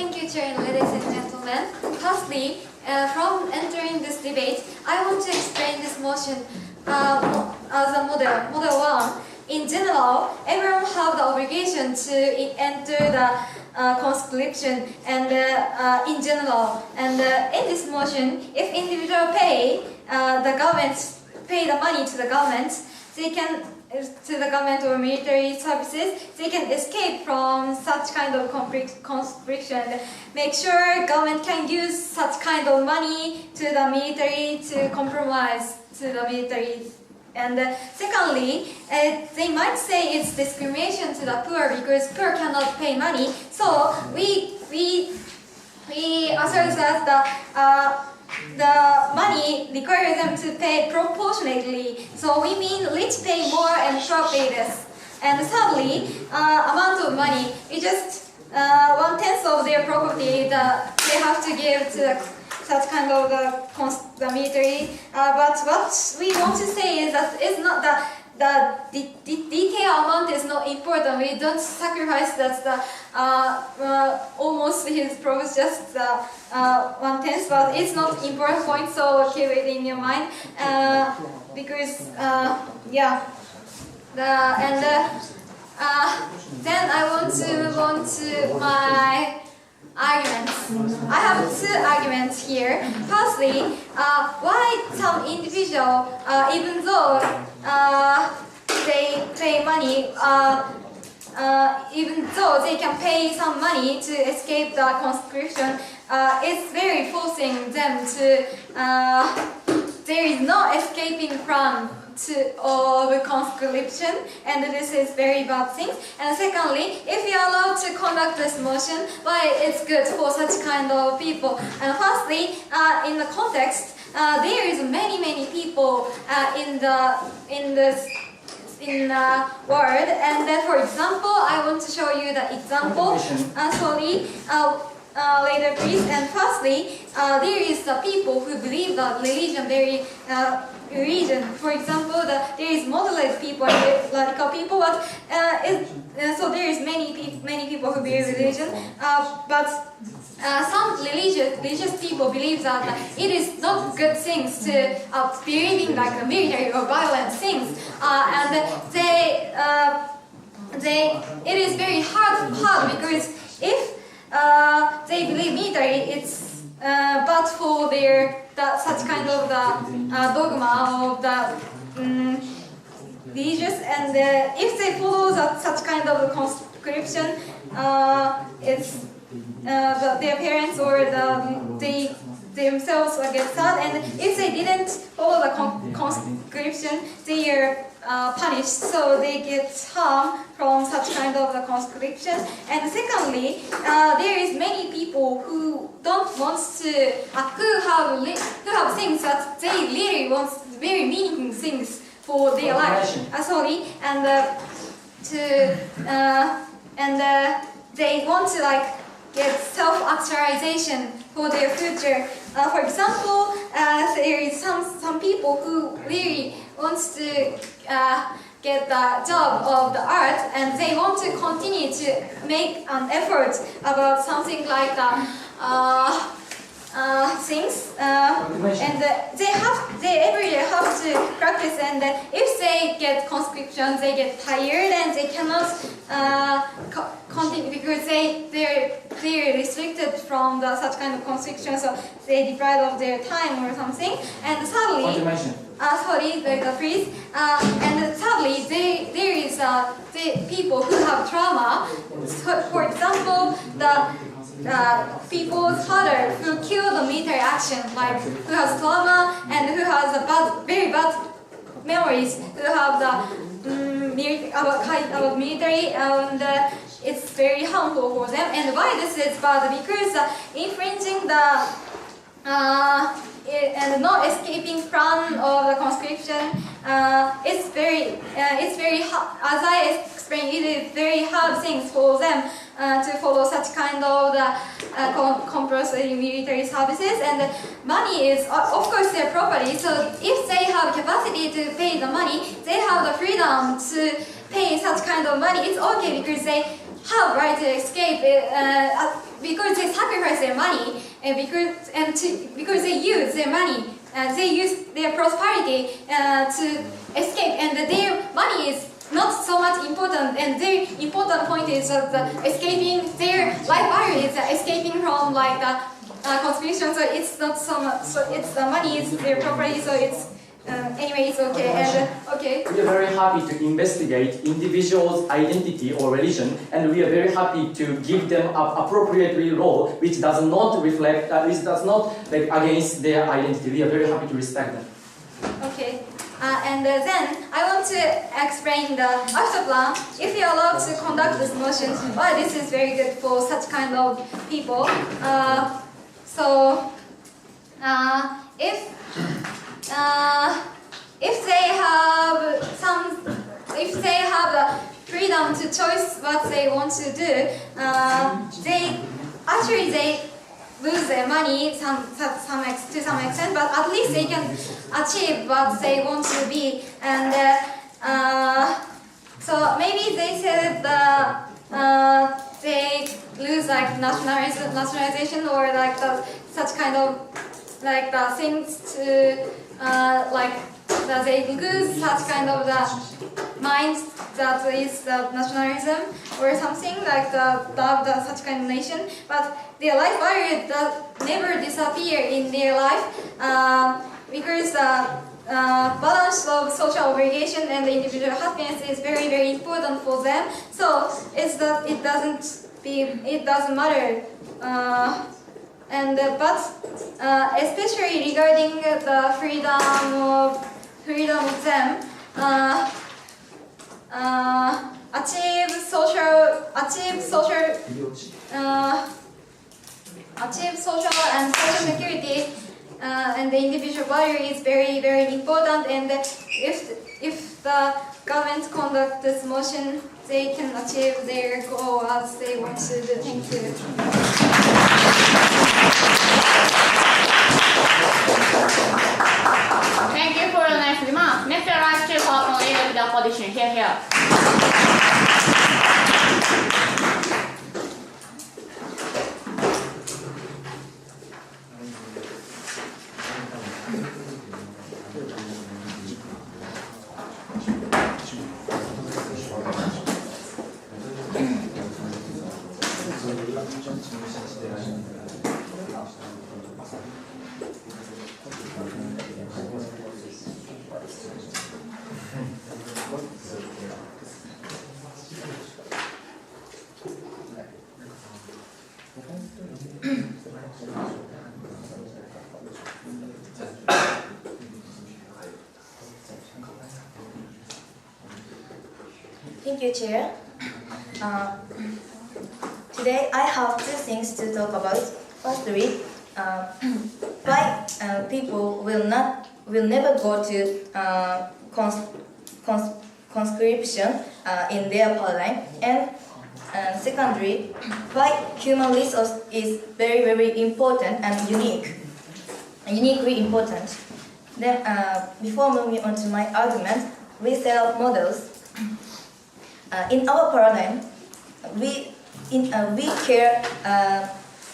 Thank you, Chair, ladies and gentlemen. Firstly, from entering this debate, I want to explain this motion as a model. Model 1. In general, everyone have the obligation to enter the conscription and in general. And in this motion, if individual pay the money to the government, they can to the government or military services, they can escape from such kind of conscription. Make sure government can use such kind of money to the military to compromise to the military. And secondly, they might say it's discrimination to the poor because poor cannot pay money. So we assert that the money requires them to pay proportionately. So we mean rich pay more and poor pay less. And thirdly, amount of money, it's just 1/10 of their property that they have to give to such kind of the military. But what we want to say is that it's not the detail amount is not important. We don't sacrifice that almost his profit just 1/10, but it's not important point. So keep it in your mind because yeah. Then I want to move on to my arguments. I have two arguments here. Firstly, why some individual, even though they pay money, even though they can pay some money to escape the conscription, it's very forcing them to. There is no escaping from the conscription, and this is very bad thing. And secondly, if you are allowed to conduct this motion, why it's good for such kind of people. And firstly, in the context, there is many people in the world, and then for example, I want to show you the example. Later please. And firstly, there is the people who believe that religion religion. For example, there is moderate people and radical people, but so there is many people who believe religion. But some religious people believe that it is not good things to believing like military or violent things, and it is very hard because if they believe military, it's but for their such kind of dogma of the religious, and if they follow such kind of conscription, it's their parents or they themselves get sad, and if they didn't follow the conscription, they are punished, so they get harm from such kind of conscription. And secondly, there is many people who don't want to, who have things that they really want, very meaningful things for their life. They want to get self-actualization for their future. For example, there is some people who really wants to get the job of the art, and they want to continue to make an effort about something like things, and they every day have to practice. And if they get conscription, they get tired and they cannot continue because they're restricted from such kind of conscription, so they deprived of their time or something. And sadly, please. And sadly, there is the people who have trauma. For example, the people's father who killed the military action, who has trauma and who has very bad memories, who have about military, and it's very harmful for them. And why this is bad? Because infringing and not escaping from the conscription, it's very hard. As I explained, it is very hard things for them to follow such kind of compulsory military services. And money is of course their property, so if they have capacity to pay the money, they have the freedom to pay such kind of money. It's okay because they have right to escape it. because they sacrifice their money and because they use their money, they use their prosperity to escape, and their money is not so much important, and their important point is that escaping their life value is escaping from like the conspiration. So it's not so much. So it's the money is their property. So it's anyway, it's okay. And okay. We are very happy to investigate individuals' identity or religion, and we are very happy to give them an appropriately role which does not reflect, which does not like against their identity. We are very happy to respect them. Okay. And then I want to explain the after plan. If you are allowed to conduct this motion, well, this is very good for such kind of people. If they have the freedom to choose what they want to do, they lose their money to some extent, but at least they can achieve what they want to be. And so maybe they said they lose like nationalization or like such kind of like the things to like that they lose such kind of the mind that is the nationalism or something like the such kind of nation, but their life value that never disappear in their life because the balance of social obligation and the individual happiness is very, very important for them. So it's that it doesn't matter. But especially regarding the freedom of them, achieve social and social security, and the individual value is very, very important. And if the government conduct this motion, they can achieve their goal as they want to do. Thank you. Thank you for the nice remarks. Next, I'd like to call on leader to the opposition. Here. Thank you, Chair. Today I have two things to talk about. Firstly, why people will never go to conscription in their paradigm, and secondly, why human resource is very, very important and uniquely important. Then, before moving on to my argument, we set up models. In our paradigm, we care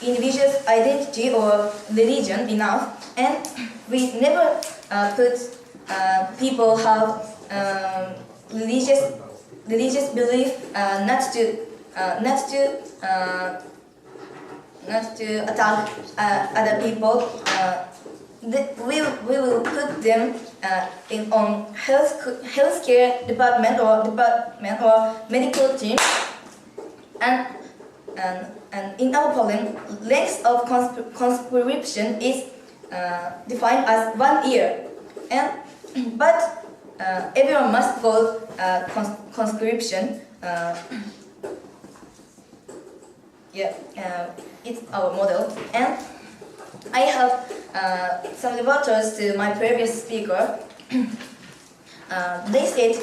individual's identity or religion enough, and we never put people have religious belief not to attack other people. We will put them on healthcare department or medical team, and in our problem, length of conscription is defined as 1 year, but everyone must go conscription. It's our model, and I have some rebuttals to my previous speaker. They said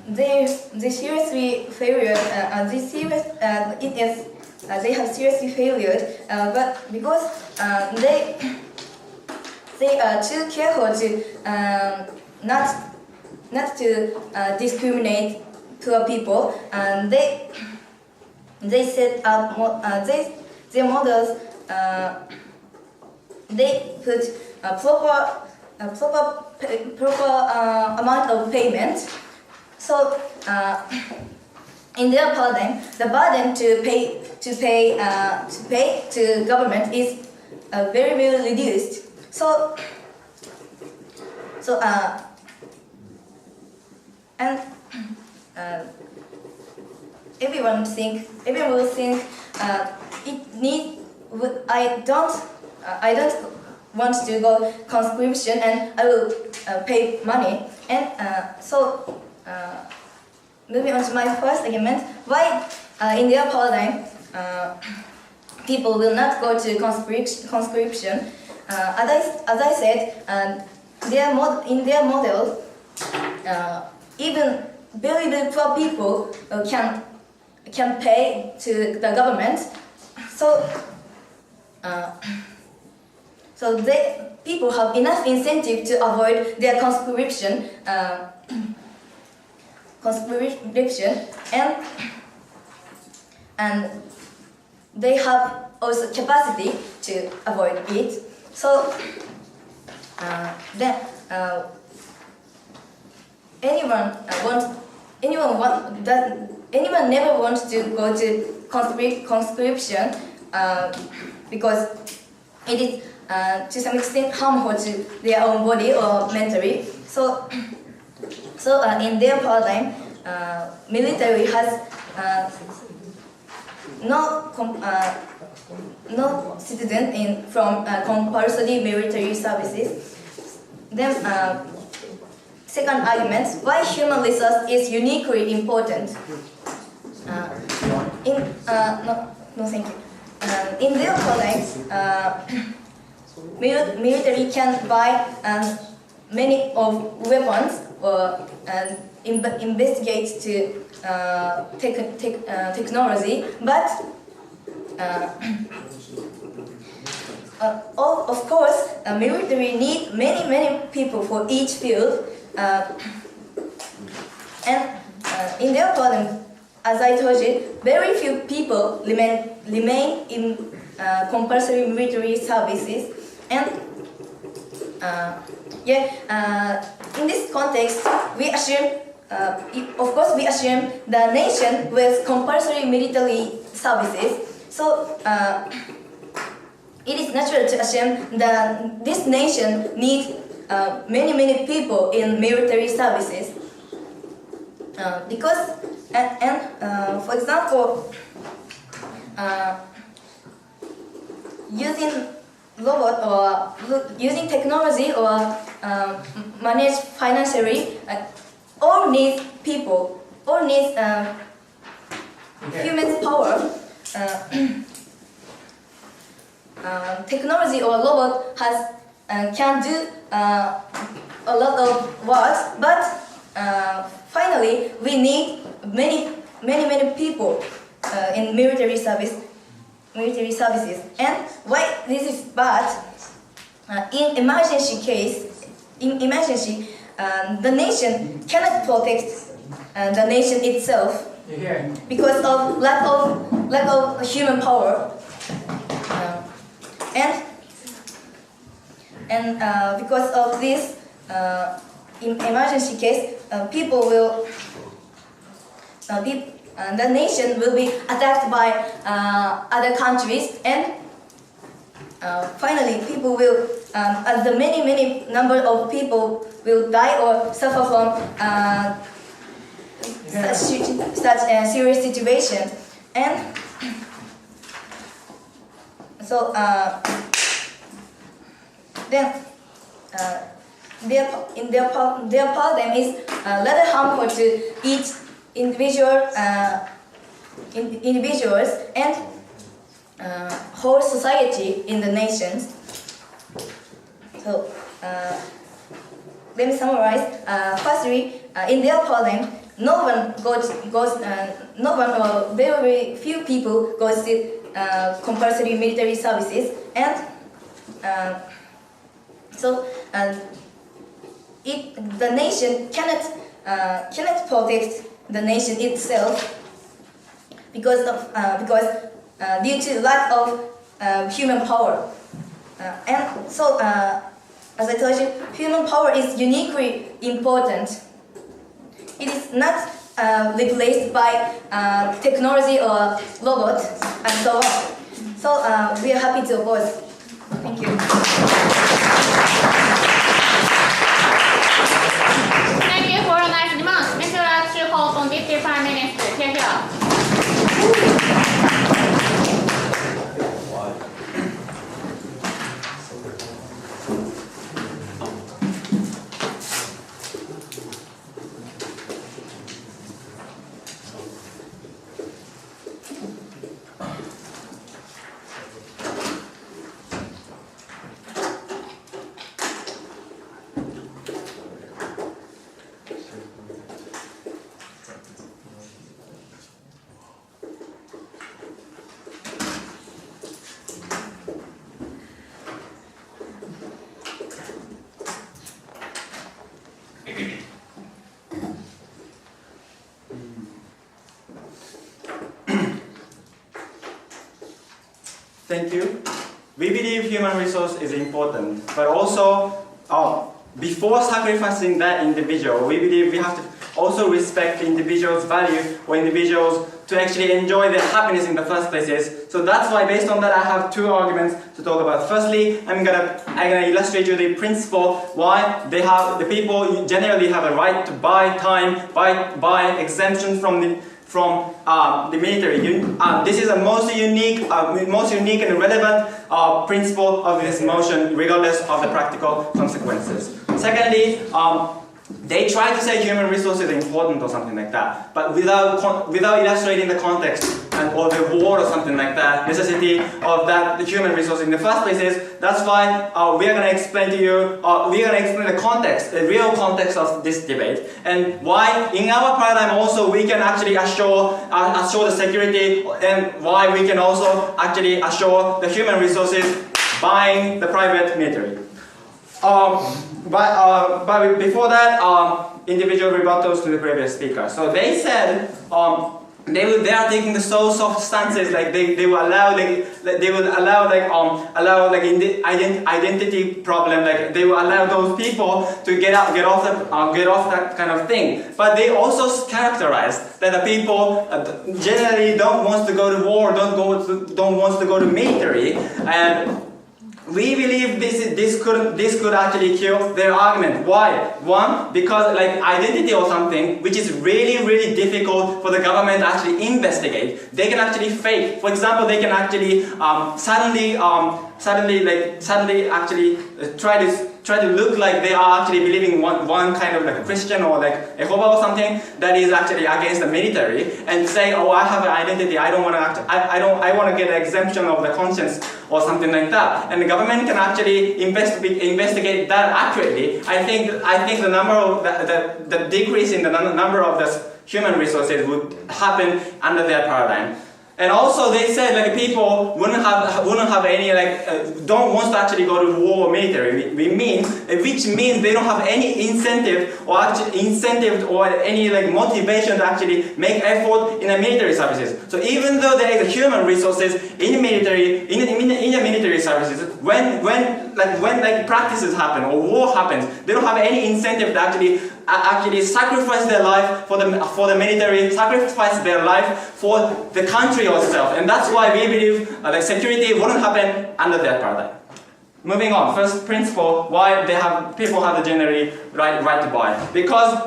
they seriously failed. They have seriously failed, but because they are too careful to not to discriminate poor people, and they set up their models. They put a proper amount of payment. So in their paradigm, the burden to pay to government is very reduced. So and everyone will think it need. I don't want to go conscription, and I will pay money. And moving on to my first argument, why in their paradigm people will not go to conscription. As I said, in their model, even very poor people can pay to the government. So people have enough incentive to avoid their conscription, and they have also capacity to avoid it. So anyone never wants to go to conscription because it is to some extent harmful to their own body or mentally. So in their paradigm, military has no citizen from compulsory military services. Then second argument, why human resource is uniquely important. Thank you. In their paradigm, military can buy many of weapons or investigate to technology, but of course, military need many people for each field, and in their paradigm, as I told you, very few people remain in compulsory military services, and in this context, we assume, we assume the nation with compulsory military services. So it is natural to assume that this nation needs many people in military services, because for example, using robot or using technology or manage financially, all needs people, all needs human power. Technology or robot can do a lot of work, but finally we need many people in military services. And why this is bad? In emergency case, the nation cannot protect the nation itself because of lack of human power, and because of this, in emergency case, the nation will be attacked by other countries, and finally people will, the many number of people will die or suffer from such a serious situation. And so then their paradigm is rather harmful to each individuals and whole society in the nations. So let me summarize. Firstly, in their paradigm, no one or very few people goes to compulsory military services, and the nation cannot protect the nation itself. because due to lack of human power. And so, as I told you, human power is uniquely important. It is not replaced by technology or robot and so on. So we are happy to oppose. Thank you. Thank you for a nice remarks. Mr. Lecture hold on Deputy Prime Minister. Here. Thank you. We believe human resource is important, but also before sacrificing that individual, we believe we have to also respect the individual's value or individuals to actually enjoy their happiness in the first places. So that's why, based on that, I have two arguments to talk about. Firstly, I'm gonna illustrate you the principle why the people generally have a right to buy time, buy exemption from the military. This is a most unique and relevant principle of this motion, regardless of the practical consequences. Secondly, they try to say human resources are important or something like that, but without illustrating the context or the war or something like that, necessity of the human resource in the first places. That's why we are going to explain to you, we are going to explain the context, the real context of this debate, and why in our paradigm also we can actually assure the security, and why we can also actually assure the human resources buying the private military. But before that, individual rebuttals to the previous speaker. So they said they are taking the so soft stances, like they will allow identity problem, like they will allow those people to get off that kind of thing. But they also characterize that the people generally don't want to go to war, don't want to go to military, and we believe this could actually kill their argument. Why? One, because like identity or something, which is really difficult for the government to actually investigate. They can actually fake. For example, they can actually suddenly actually try to look like they are actually believing one kind of like a Christian or like Jehovah or something that is actually against the military, and say, oh, I have an identity, I want to get an exemption of the conscience or something like that, and the government can actually investigate that accurately. I think the number of the decrease in the number of the human resources would happen under their paradigm. And also they said like people wouldn't have any don't want to actually go to war or military. Which means they don't have any incentive or any like motivation to actually make effort in the military services. So even though there is human resources in the military services, when practices happen or war happens, they don't have any incentive to actually sacrifice their life for the military, sacrifice their life for the country itself, and that's why we believe security wouldn't happen under that paradigm. Moving on, first principle, why people have the generally right to buy, because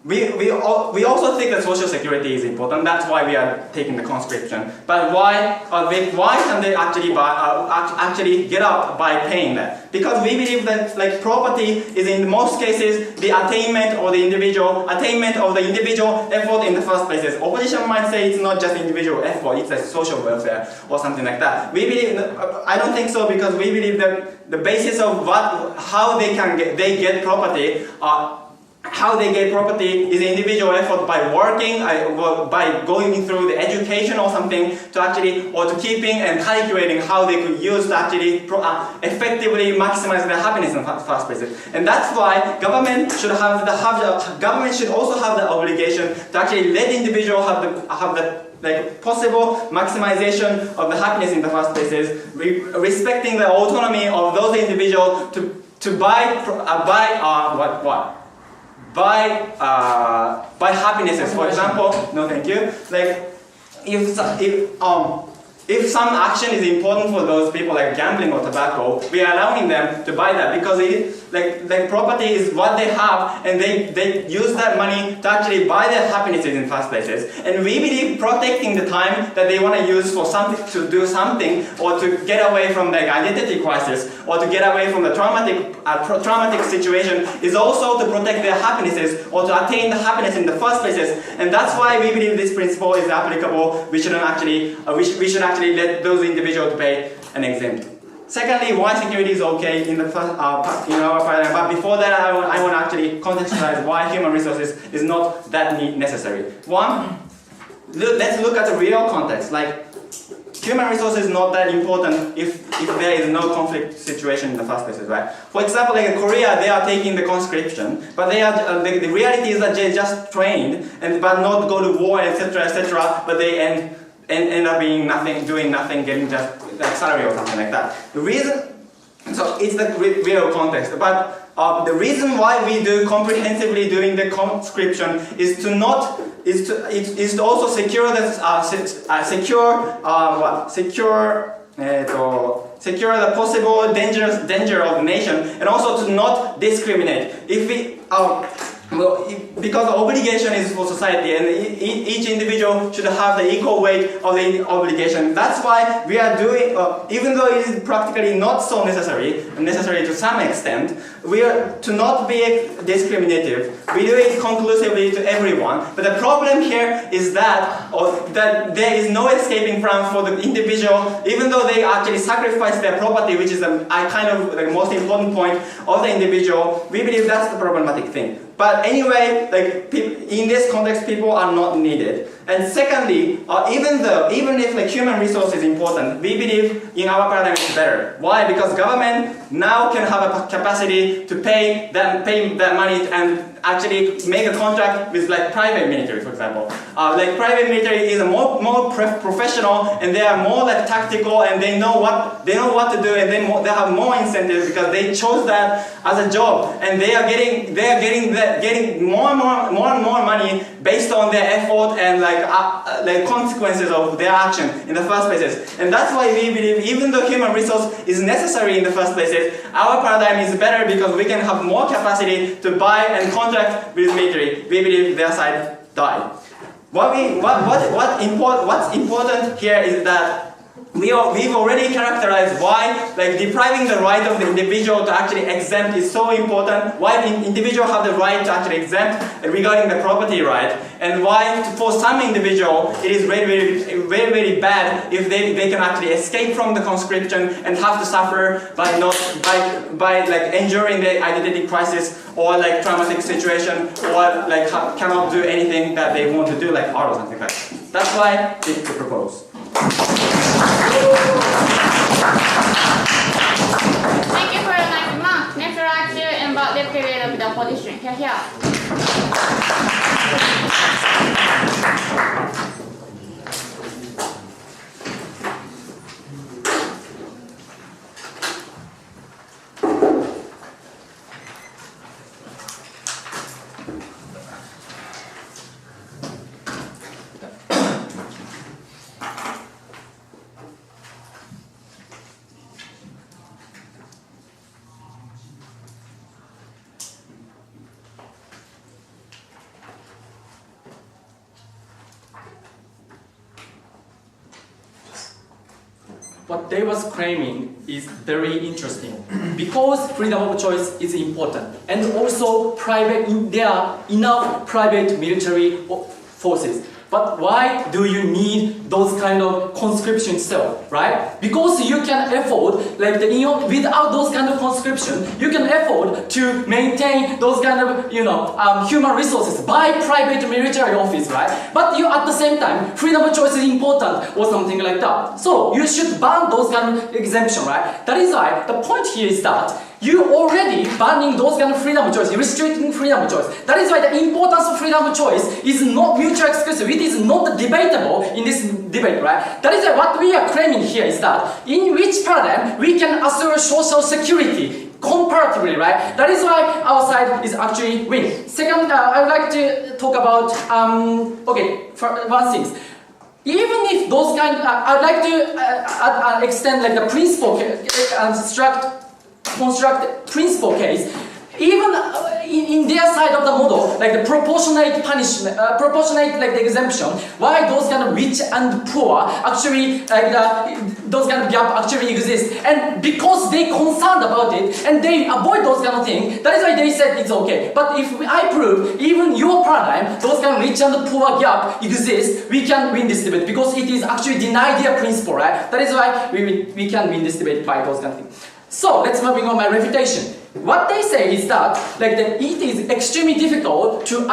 we also think that social security is important. That's why we are taking the conscription. But why can they actually get out by paying that? Because we believe that property is in most cases the attainment of the individual effort in the first places. Opposition might say it's not just individual effort; it's a social welfare or something like that. We believe I don't think so, because we believe that the basis of how they get property. How they get property is individual effort by working, by going through the education or something to keeping and calculating how they could use to actually effectively maximize their happiness in the first place. And that's why government should also have the obligation to actually let individuals have the possible maximization of the happiness in the first place is respecting the autonomy of those individuals to buy happinesses. For example, no, thank you. Like if some action is important for those people, like gambling or tobacco, we are allowing them to buy that because property is what they have, and they use that money to actually buy their happinesses in first places. And we believe protecting the time that they want to use for something, to do something, or to get away from the identity crisis, or to get away from the traumatic situation, is also to protect their happinesses or to attain the happiness in the first places. And that's why we believe this principle is applicable. We should actually let those individuals pay an exempt. Secondly, why security is okay in the first, in our paradigm. But before that, I want to actually contextualize why human resources is not that necessary. One, let's look at the real context. Like, human resources is not that important if there is no conflict situation in the first place, right? For example, like in Korea, they are taking the conscription, but they are the reality is that they just trained but not go to war, etc., but they end up being nothing, doing nothing, getting just like salary or something like that. The reason, so it's the real context, but the reason why we do comprehensively doing the conscription is to also secure the secure the possible danger of the nation, and also to not discriminate. If we because the obligation is for society, and each individual should have the equal weight of the obligation. That's why we are doing, even though it is practically not so necessary to some extent, we are to not be discriminative. We do it conclusively to everyone. But the problem here is that there is no escaping from for the individual, even though they actually sacrifice their property, which is the most important point of the individual. We believe that's the problematic thing. But anyway, in this context, people are not needed. And secondly, even if human resource is important, we believe in our paradigm it's better. Why? Because government now can have a capacity to pay that money and actually make a contract with private military, for example. Private military is more professional, and they are more tactical, and they know what to do, and they have more incentives because they chose that as a job, and they are getting more and more money based on their effort and consequences of their action in the first places. And that's why we believe even though human resource is necessary in the first places, our paradigm is better because we can have more capacity to buy and contract with military. We believe their side die. What's important here is that we've already characterized why depriving the right of the individual to actually exempt is so important, why the individual have the right to actually exempt regarding the property right, and why for some individual it is very bad if they can actually escape from the conscription and have to suffer by enduring the identity crisis or traumatic situation, or cannot do anything that they want to do, like art or something like that. That's why it's to propose. Thank you for your nice remarks. Next, I'd like to invite the period of the opposition. Here. What they was claiming is very interesting because freedom of choice is important, and also there are enough private military forces. But why do you need those kind of conscription itself, right? Because you can afford, without those kind of conscription, you can afford to maintain those kind of, human resources by private military office, right? But you, at the same time, freedom of choice is important or something like that. So you should ban those kind of exemption, right? That is why the point here is that you already banning those kind of freedom of choice, restricting freedom of choice. That is why the importance of freedom of choice is not mutually exclusive. It is not debatable in this debate, right? That is why what we are claiming here is that in which paradigm we can assure social security comparatively, right? That is why our side is actually winning. Second, I would like to talk about for one thing. Even if those kind, I'd like to extend like the principle, construct principle case. Even in their side of the model, like the proportionate punishment, proportionate like the exemption, why those kind of rich and poor actually those kind of gap actually exist, and because they concerned about it and they avoid those kind of things, that is why they said it's okay. But if I prove even your paradigm, those kind of rich and poor gap exists, we can win this debate because it is actually denied their principle, right? That is why we can win this debate by those kind of things. So let's moving on my refutation. What they say is that it is extremely difficult to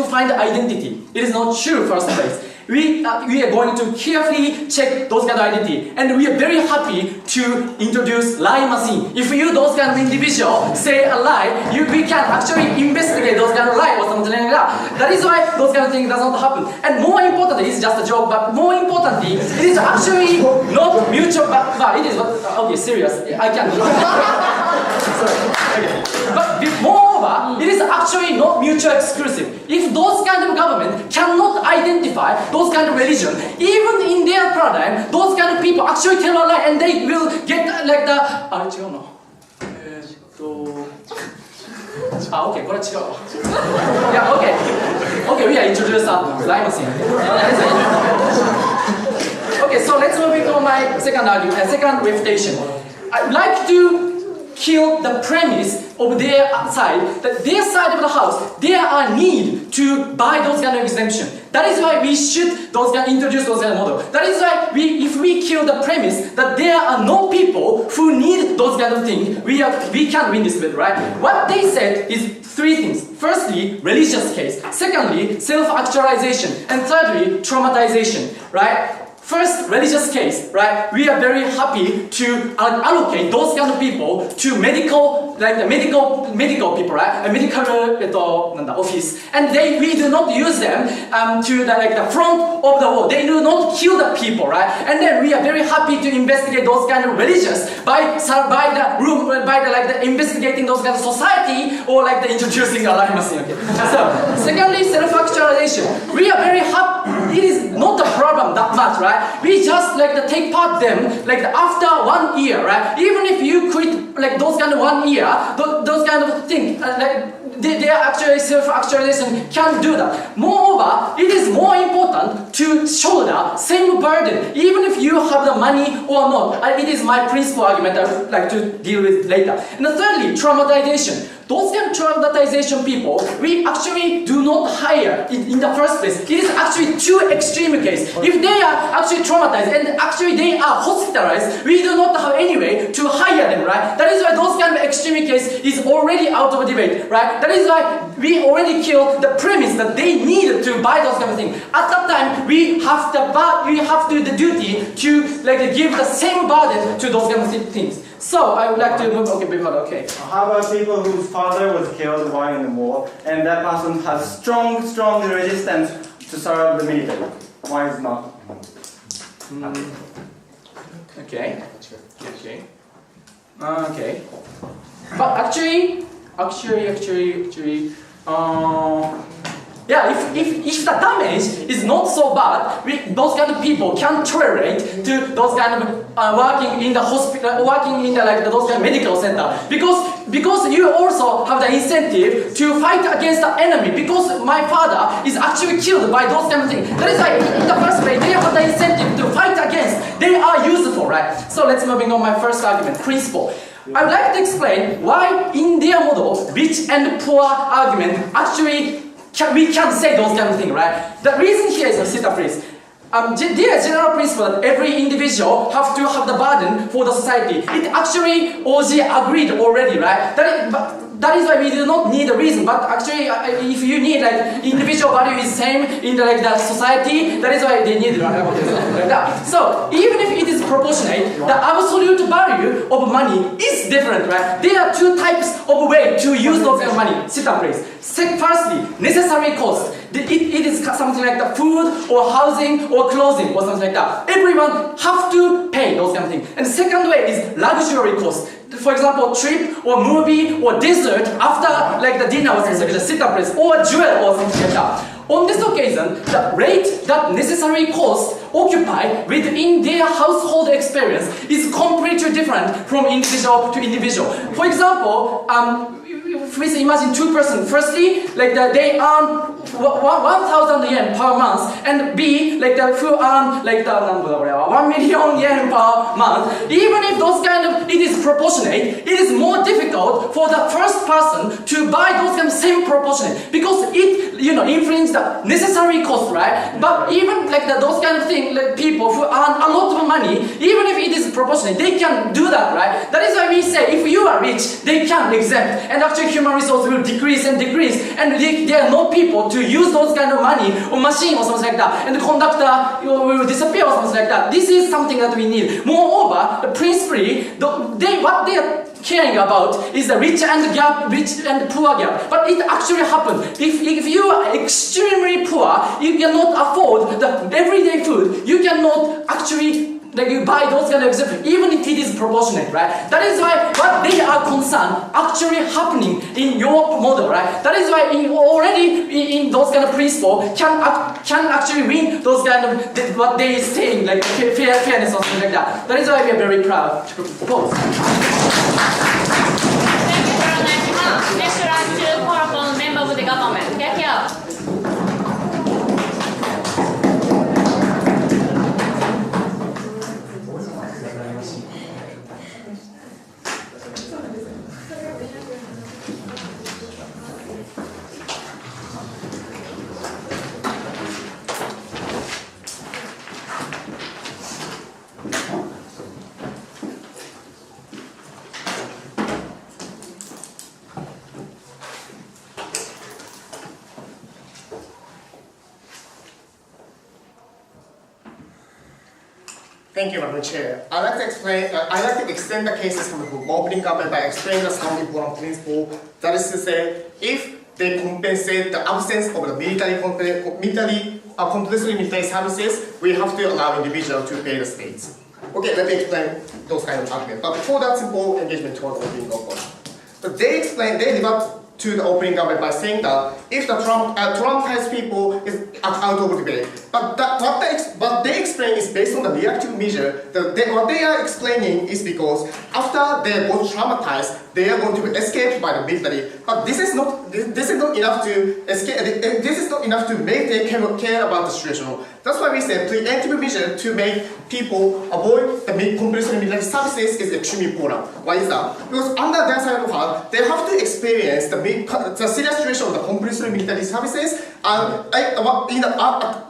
find identity. It is not true, first place. We are going to carefully check those kind of identity, and we are very happy to introduce lie machine. If you those kind of individual say a lie, we can actually investigate those kind of lie or something like that. That is why those kind of things does not happen. And more importantly, it's just a joke, but more importantly, it is actually not mutual. But it is okay. Serious. I can. Sorry. Okay. But moreover, it is actually not mutually exclusive. If those kind of government cannot identify those kind of religion, even in their paradigm, those kind of people actually tell a lie and they will get like the okay, これ違う。Yeah, okay, we are introduced a lie machine. Okay, so let's move into my second argument, second refutation. I'd like to kill the premise of their side, that their side of the house, there are need to buy those kind of exemption. That is why we should introduce those kind of model. That is why if we kill the premise that there are no people who need those kind of things, we can win this bit, right? What they said is three things. Firstly, religious case. Secondly, self-actualization. And thirdly, traumatization, right? First, religious case, right? We are very happy to allocate those kind of people to medical people, right? A medical office, and we do not use them to the front of the wall. They do not kill the people, right? And then we are very happy to investigate those kind of religious by investigating those kind of society or the introducing a lie machine. Okay. So, secondly, self-actualization. We are very happy. It is not a problem that much, right? We just take part them after 1 year, right? Even if you quit those kind of 1 year, those kind of things, they are actually self-actualization can do that. Moreover, it is more important to shoulder same burden, even if you have the money or not. It is my principal argument I would like to deal with later. And thirdly, traumatization. Those kind of traumatization people, we actually do not hire in the first place. It is actually two extreme cases. If they are actually traumatized and actually they are hospitalized, we do not have any way to hire them, right? That is why those kind of extreme case is already out of debate, right? That is why we already killed the premise that they needed to buy those kind of things. At that time, we have the duty to give the same burden to those kind of things. So I would like to move. Okay. How about people whose father was killed while in the war, and that person has strong resistance to serve the military? Why is not? Okay. But actually, yeah, if the damage is not so bad, those kind of people can tolerate to those kind of working in the hospital, working in those kind of medical center, because you also have the incentive to fight against the enemy. Because my father is actually killed by those kind of things. That is why in the first place they have the incentive to fight against. They are useful, right? So let's moving on my first argument, principle. I would like to explain why in their model, rich and poor argument actually. We can say those kind of things, right? The reason here is, sit up please. There is general principle that every individual have to have the burden for the society. It actually OG agreed already, right? that is why we do not need a reason. But actually, if you need like individual value is same in the like the society, that is why they need like that. So even if it is proportionate, the absolute value of money is different, right? There are two types of way to use those kind of money. Sit down, please. Firstly, necessary cost. It is something like the food or housing or clothing or something like that. Everyone have to pay those kind of things. And the second way is luxury cost. For example, trip or movie or dessert after like the dinner or something like that, sit down place, or jewel or something like that. On this occasion, the rate that necessary costs occupy within their household experience is completely different from individual to individual. For example, please imagine two persons. Firstly, like they earn 1,000 yen per month, and B, like the who earn like the 1 million yen per month. Even if those kind of it is proportionate, it is more difficult for the first person to buy those kind of same proportionate because it influences the necessary cost, right? But even like those kind of things, like people who earn a lot of money, even if it is proportionate, they can do that, right? That is why we say if you are rich, they can exempt, and actually human resource will decrease and decrease, and there are no people to use those kind of money or machine or something like that, and the conductor will disappear or something like that. This is something that we need. Moreover, principally, what they are caring about is the rich and poor gap. But it actually happens. If you are extremely poor, you cannot afford the everyday food. You cannot actually you buy those kind of examples, even if it is proportionate, right? That is why what they are concerned actually happening in your model, right? That is why already in those kind of principle can actually win those kind of what they are saying, like fairness or something like that. That is why we are very proud to propose. Thank you very much. Next, I'd like to call upon member of the government. Get here. Thank you, Madam Chair. I'd like to extend the cases from the opening comment by explaining the some important principle. That is to say, if they compensate the absence of the compulsory military services, we have to allow individuals to pay the states. Okay, let me explain those kind of arguments. But before that simple engagement toward the opening comment. But they developed to the opening comment by saying that if the traumatized people is out of debate, but what they explain is based on the reactive measure. What they are explaining is because after they got traumatized, they are going to be escaped by the military. But this is not enough to escape. This is not enough to make them care about the situation. That's why we say preemptive measure to make people avoid the compulsory military services is extremely important. Why is that? Because under their side of the heart, they have to experience the serious situation of the compulsory military services, and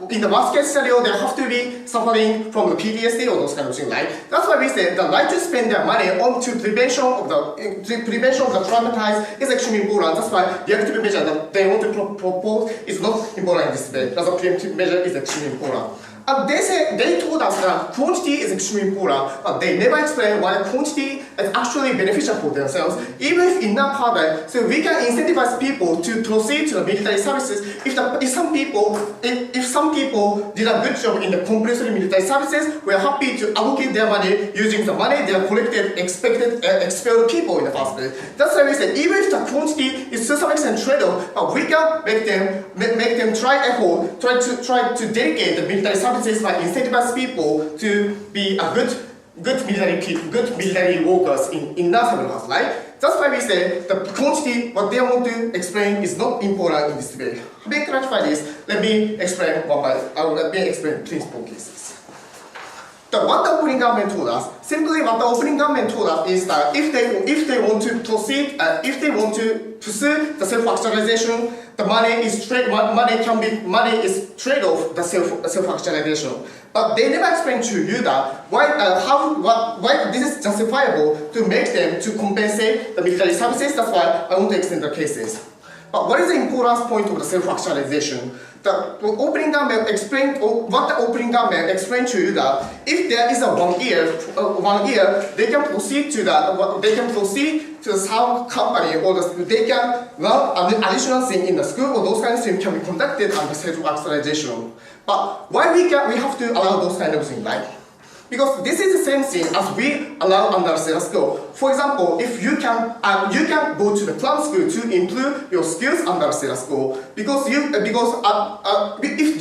in the worst case scenario, they have to be suffering from the PTSD or those kind of things, right? That's why we say the right to spend their money on prevention of the traumatized is extremely important. That's why the active measure that they want to propose is not important in this debate. That's a preemptive measure is extremely important. And they told us that quantity is extremely important, but they never explain why quantity is actually beneficial for themselves, even if in that part. So we can incentivize people to proceed to the military services if some people did a good job in the compulsory military services. We are happy to allocate their money using the money they have collected, expelled people in the first place. That's why we say even if the quantity is to some extent trade-off, but we can make them try to dedicate the military services by incentivize people to be a good military workers in that house, right? That's why we say the quantity, what they want to explain, is not important in this debate. Having clarified this, let me explain principal cases. what the opening government told us, simply what the opening government told us is that if they want to proceed, if they want to pursue the self-actualization, the money is trade-off the self-actualization. But they never explain to you that why this is justifiable to make them to compensate the military services. That's why I want to extend the cases. But what is the important point of the self-actualization? The opening government explained what the opening government explained to you that if there is a 1 year, they can proceed to some company, or they can run an additional thing in the school, or those kind of things can be conducted under self-actualization. But why we have to allow those kind of things, right? Because this is the same thing as we allow under school. For example, if you can go to the club school to improve your skills under school, because if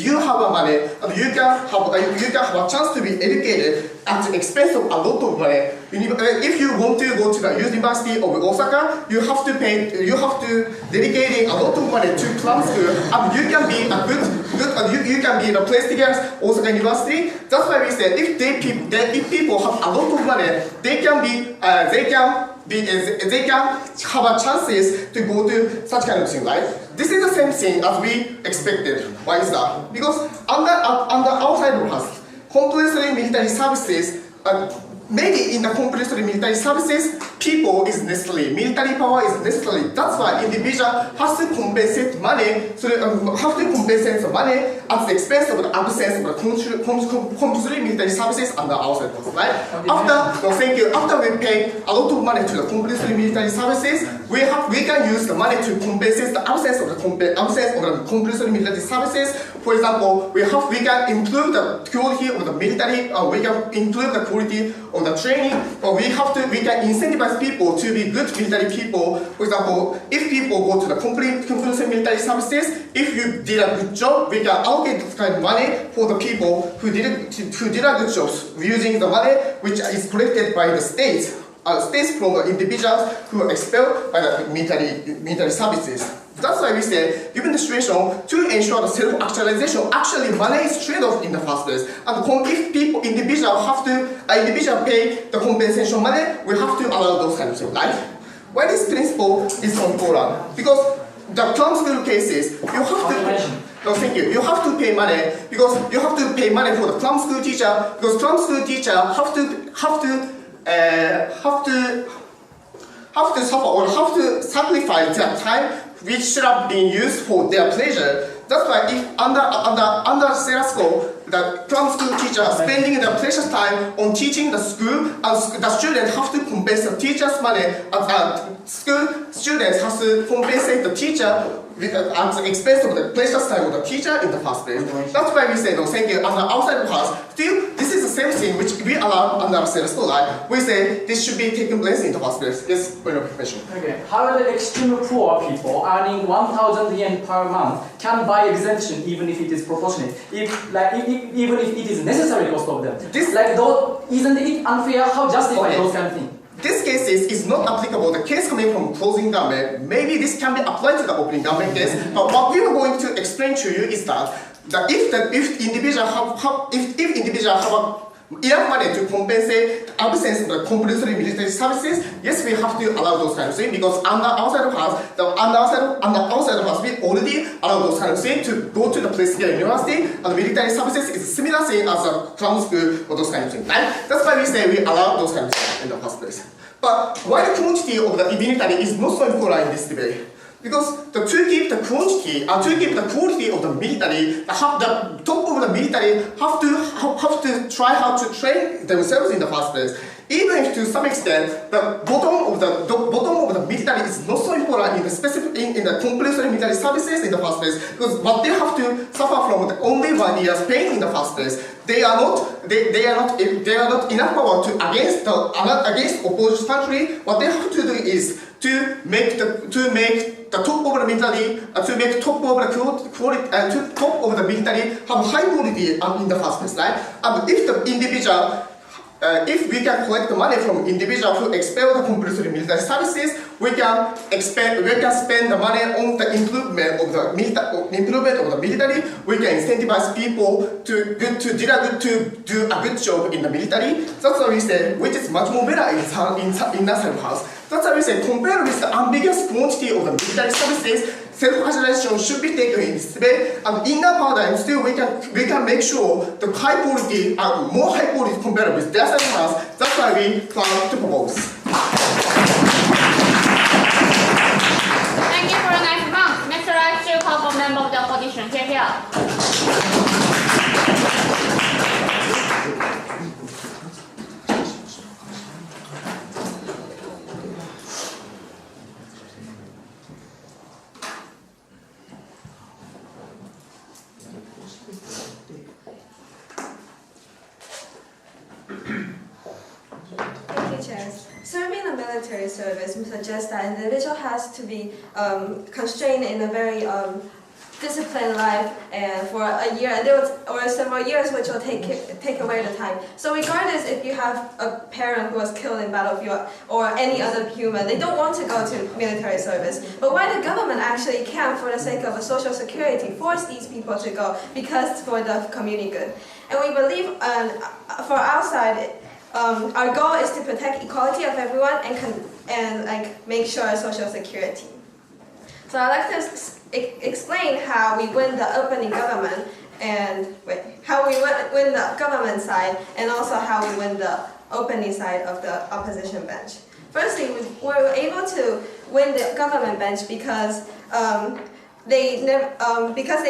you have a money, you can have a chance to be educated at the expense of a lot of money. If you want to go to the University of Osaka, you have to dedicate a lot of money to club school, and you can be you can be the prestigious Osaka University. That's why we said if people have a lot of money, they can have a chances to go to such kind of thing, right? This is the same thing as we expected. Why is that? Because under outside of us, compulsory military services, maybe in the compulsory military services, people is necessary, military power is necessary. That's why individual has to compensate money, the money at the expense of the absence of the compulsory military services under outside of us, right? After we pay a lot of money to the compulsory military services, we can use the money to compensate the absence of the compulsory military services. For example, we can improve the quality of the military, we can improve the quality of the training, or we can incentivize people to be good military people. For example, if people go to the compulsory military services, if you did a good job, we can allocate this kind of money for the people who did a good job using the money which is collected by the states from the individuals who are expelled by the military services. That's why we say, given the situation, to ensure the self-actualization, actually money is trade-off in the first place. And if individual pay the compensation money, we have to allow those kinds of things, right? Why this principle is so important? Because the club school cases, you have to you have to pay money, because you have to pay money for the club school teacher, because club school teacher have to suffer or have to sacrifice their time which should have been used for their pleasure. That's why if under school, the club school teacher spending their precious time on teaching the school, and the students have to compensate the teacher's money, and school students have to compensate the teacher at the expense of the precious time of the teacher in the first place. That's why we say, no, thank you, under outside of us, still, this is the same thing which we allow under school, right? We say this should be taking place in the first place. Yes, point of question. Okay, how the extremely poor people earning 1,000 yen per month can buy exemption even if it is proportionate, even if it is necessary cost of them? Isn't it unfair? How justify those kind of things? This case is not applicable. The case coming from closing government, maybe this can be applied to the opening government case. But what we are going to explain to you is that if individual have enough money to compensate the absence of the compulsory military services, yes, we have to allow those kind of things, because outside of us, we already allow those kind of things to go to the prestigious university, and the military services is a similar thing as a clown school or those kind of things. Right? That's why we say we allow those kind of things in the first place. But why the quantity of the military is not so important in this debate? Because to keep the quantity and to keep the quality of the military, the top of the military have to try how to train themselves in the first place. Even if to some extent the bottom of the military is not so important in the compulsory military services in the first place, because what they have to suffer from the only 1 year's pain in the first place. They are not enough power to against opposed country. What they have to do is to make the top of the military, to make top of the military have high quality in the first place, right? And if the individual if we can collect the money from individuals who expel the compulsory military services, we can spend the money on the improvement of the military. We can incentivize people to do a good job in the military. That's why we say, which is much more better in national house. That's why we say, compared with the ambiguous quantity of the military services, self-consideration should be taken in this way, and in that paradigm, still we can make sure the high quality are more high quality compared with their house. That's why we plan to propose. Thank you for a nice round. Next, I'd like to call for member of the opposition. Here. Serving the military service suggests that an individual has to be constrained in a very disciplined life and for a year or several years, which will take away the time. So regardless if you have a parent who was killed in battlefield or any other human, they don't want to go to military service. But why the government actually can, for the sake of a social security, force these people to go because for the community good. And we believe for our side, our goal is to protect equality of everyone and make sure social security. So I'd like to explain how we win the opening government and how we win the government side and also how we win the opening side of the opposition bench. Firstly, we were able to win the government bench because they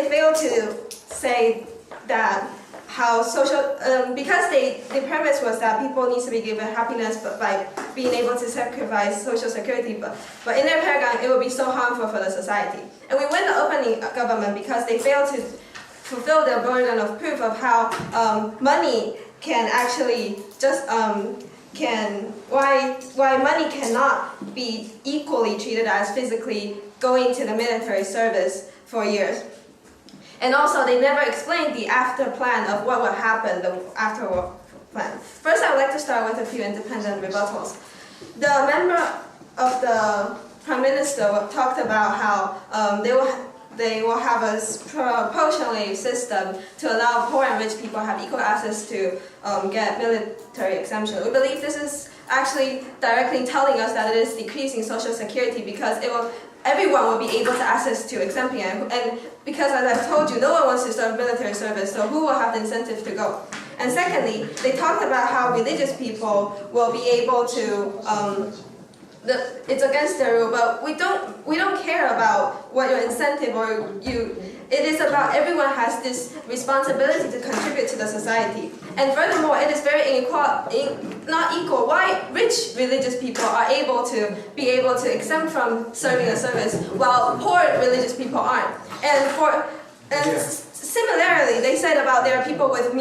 failed to say that how social, because the premise was that people need to be given happiness but by being able to sacrifice social security, but in their paradigm it would be so harmful for the society. And we win the opening government because they failed to fulfill the burden of proof of how money can actually just, why money cannot be equally treated as physically going to the military service for years. And also, they never explained the after plan of what would happen, the after plan. First, I would like to start with a few independent rebuttals. The member of the Prime Minister talked about how they will have a proportionally system to allow poor and rich people have equal access to get military exemption. We believe this is actually directly telling us that it is decreasing social security because everyone will be able to access to exemption, and because as I've told you, no one wants to serve military service, so who will have the incentive to go? And secondly, they talked about how religious people will be able to, it's against their rule, but we don't care about what your incentive or it is about everyone has this responsibility to contribute to the society. And furthermore, it is very not equal. Why rich religious people are able to exempt from serving a service, while poor religious people aren't. And similarly, they said about there are people with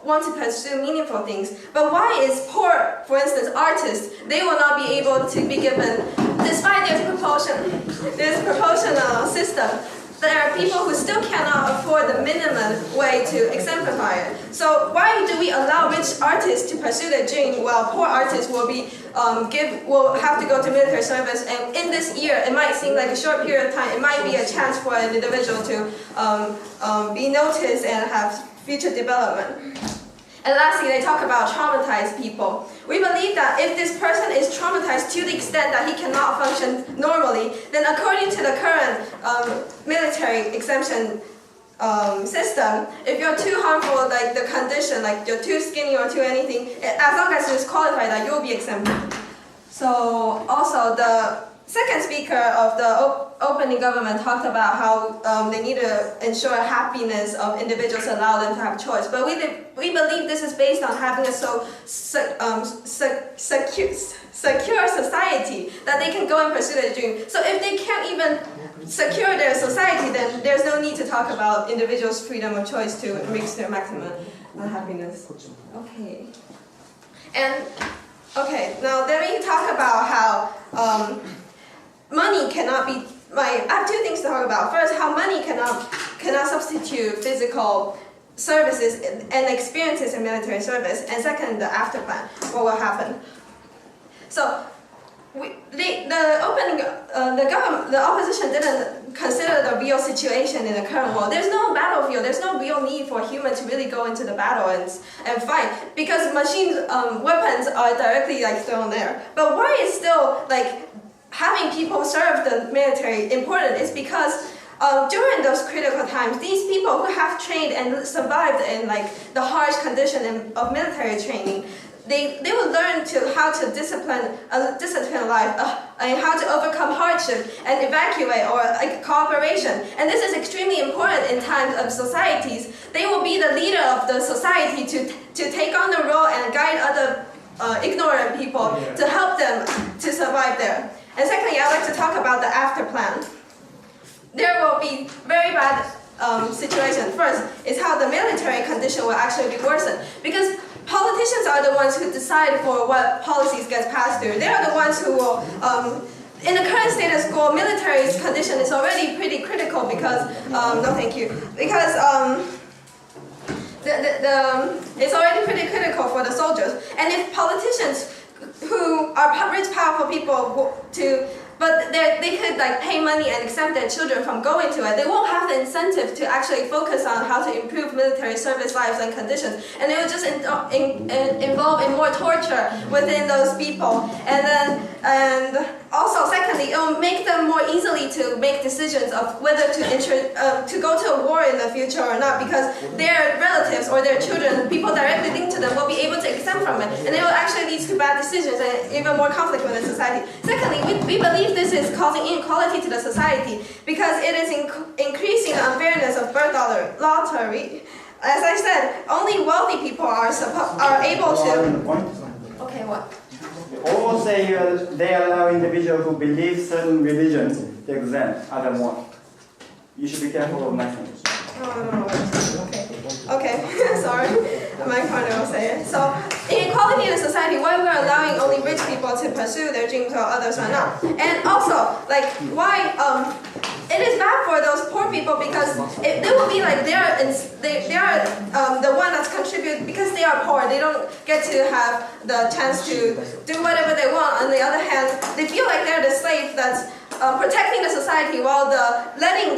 want to pursue meaningful things. But why is poor, for instance, artists, they will not be able to be given, despite there's proportional system, there are people who still cannot afford the minimum way to exemplify it. So why do we allow rich artists to pursue their dream while poor artists will have to go to military service? And in this year, it might seem like a short period of time. It might be a chance for an individual to be noticed and have future development. And lastly, they talk about traumatized people. We believe that if this person is traumatized to the extent that he cannot function normally, then according to the current military exemption system, if you're too harmful, like the condition, like you're too skinny or too anything, as long as it's qualified, that you'll be exempted. So also the second speaker of the opening government talked about how they need to ensure happiness of individuals, allow them to have choice. But we believe this is based on having a secure society that they can go and pursue their dream. So if they can't even secure their society, then there's no need to talk about individuals' freedom of choice to reach their maximum happiness. Okay. And okay, now let me talk about how money cannot be. I have two things to talk about. First, how money cannot substitute physical services and experiences in military service, and second, the after plan, what will happen. So the opposition didn't consider the real situation in the current world. There's no battlefield. There's no real need for humans to really go into the battle and fight, because machines, weapons are directly like thrown there. But why is still like having people serve the military important? Is because during those critical times, these people who have trained and survived in like the harsh condition of military training, they will learn how to discipline life and how to overcome hardship and evacuate or like cooperation. And this is extremely important in times of societies. They will be the leader of the society to take on the role and guide other ignorant people to help them to survive there. And secondly, I'd like to talk about the after plan. There will be very bad situation. First is how the military condition will actually be worsened, because politicians are the ones who decide for what policies get passed through. They are the ones who will, in the current status quo, military's condition is already pretty critical because, no thank you, because it's already pretty critical for the soldiers. And if politicians who are rich, powerful people but they could like pay money and exempt their children from going to it, they won't have the incentive to actually focus on how to improve military service lives and conditions, and it will just involve in more torture within those people. And also secondly, it will make them more easily to make decisions of whether to go to a war in the future or not, because their relatives or their children, people directly linked to them, will be able to exempt from it, and it will actually lead to bad decisions and even more conflict within society. Secondly, we believe this is causing inequality to the society because it is increasing the unfairness of birth lottery. As I said, only wealthy people are able to. Okay, what? All say they allow individuals who believe certain religions to exempt other one. You should be careful of my language. Okay, sorry, my partner will say it. So, inequality in society, why we are allowing only rich people to pursue their dreams while others are not. And also, like, why it is bad for those poor people, because they will be like they are the one that's contributed because they are poor. They don't get to have the chance to do whatever they want. On the other hand, they feel like they're the slave that's protecting the society, while letting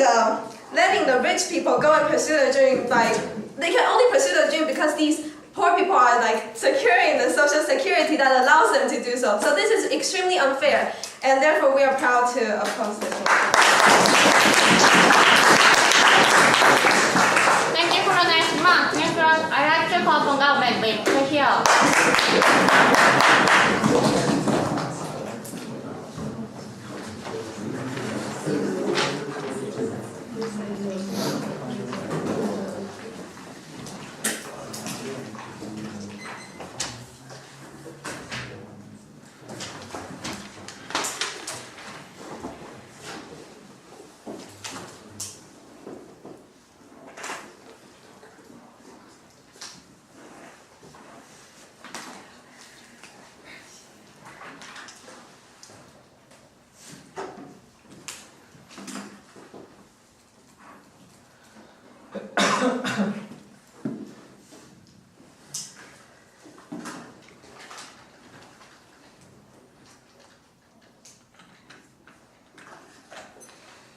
the rich people go and pursue their dream. Like, they can only pursue their dream because these poor people are like securing the social security that allows them to do so. So this is extremely unfair, and therefore we are proud to oppose this one. Thank you for the nice remarks. Next one, I'd like to call from government with here.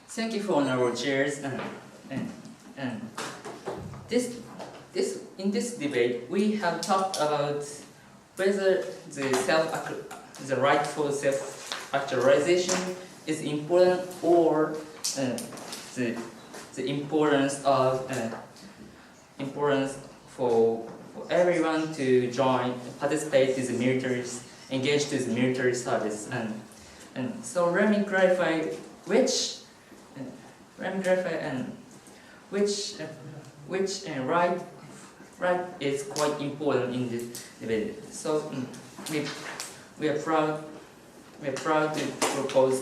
Thank you for honorable chairs, and in this debate we have talked about whether the right for self-actualization is important, or the importance for everyone to participate in the military, engage to the military service, and so let me clarify which right is quite important in this debate. So we are proud to propose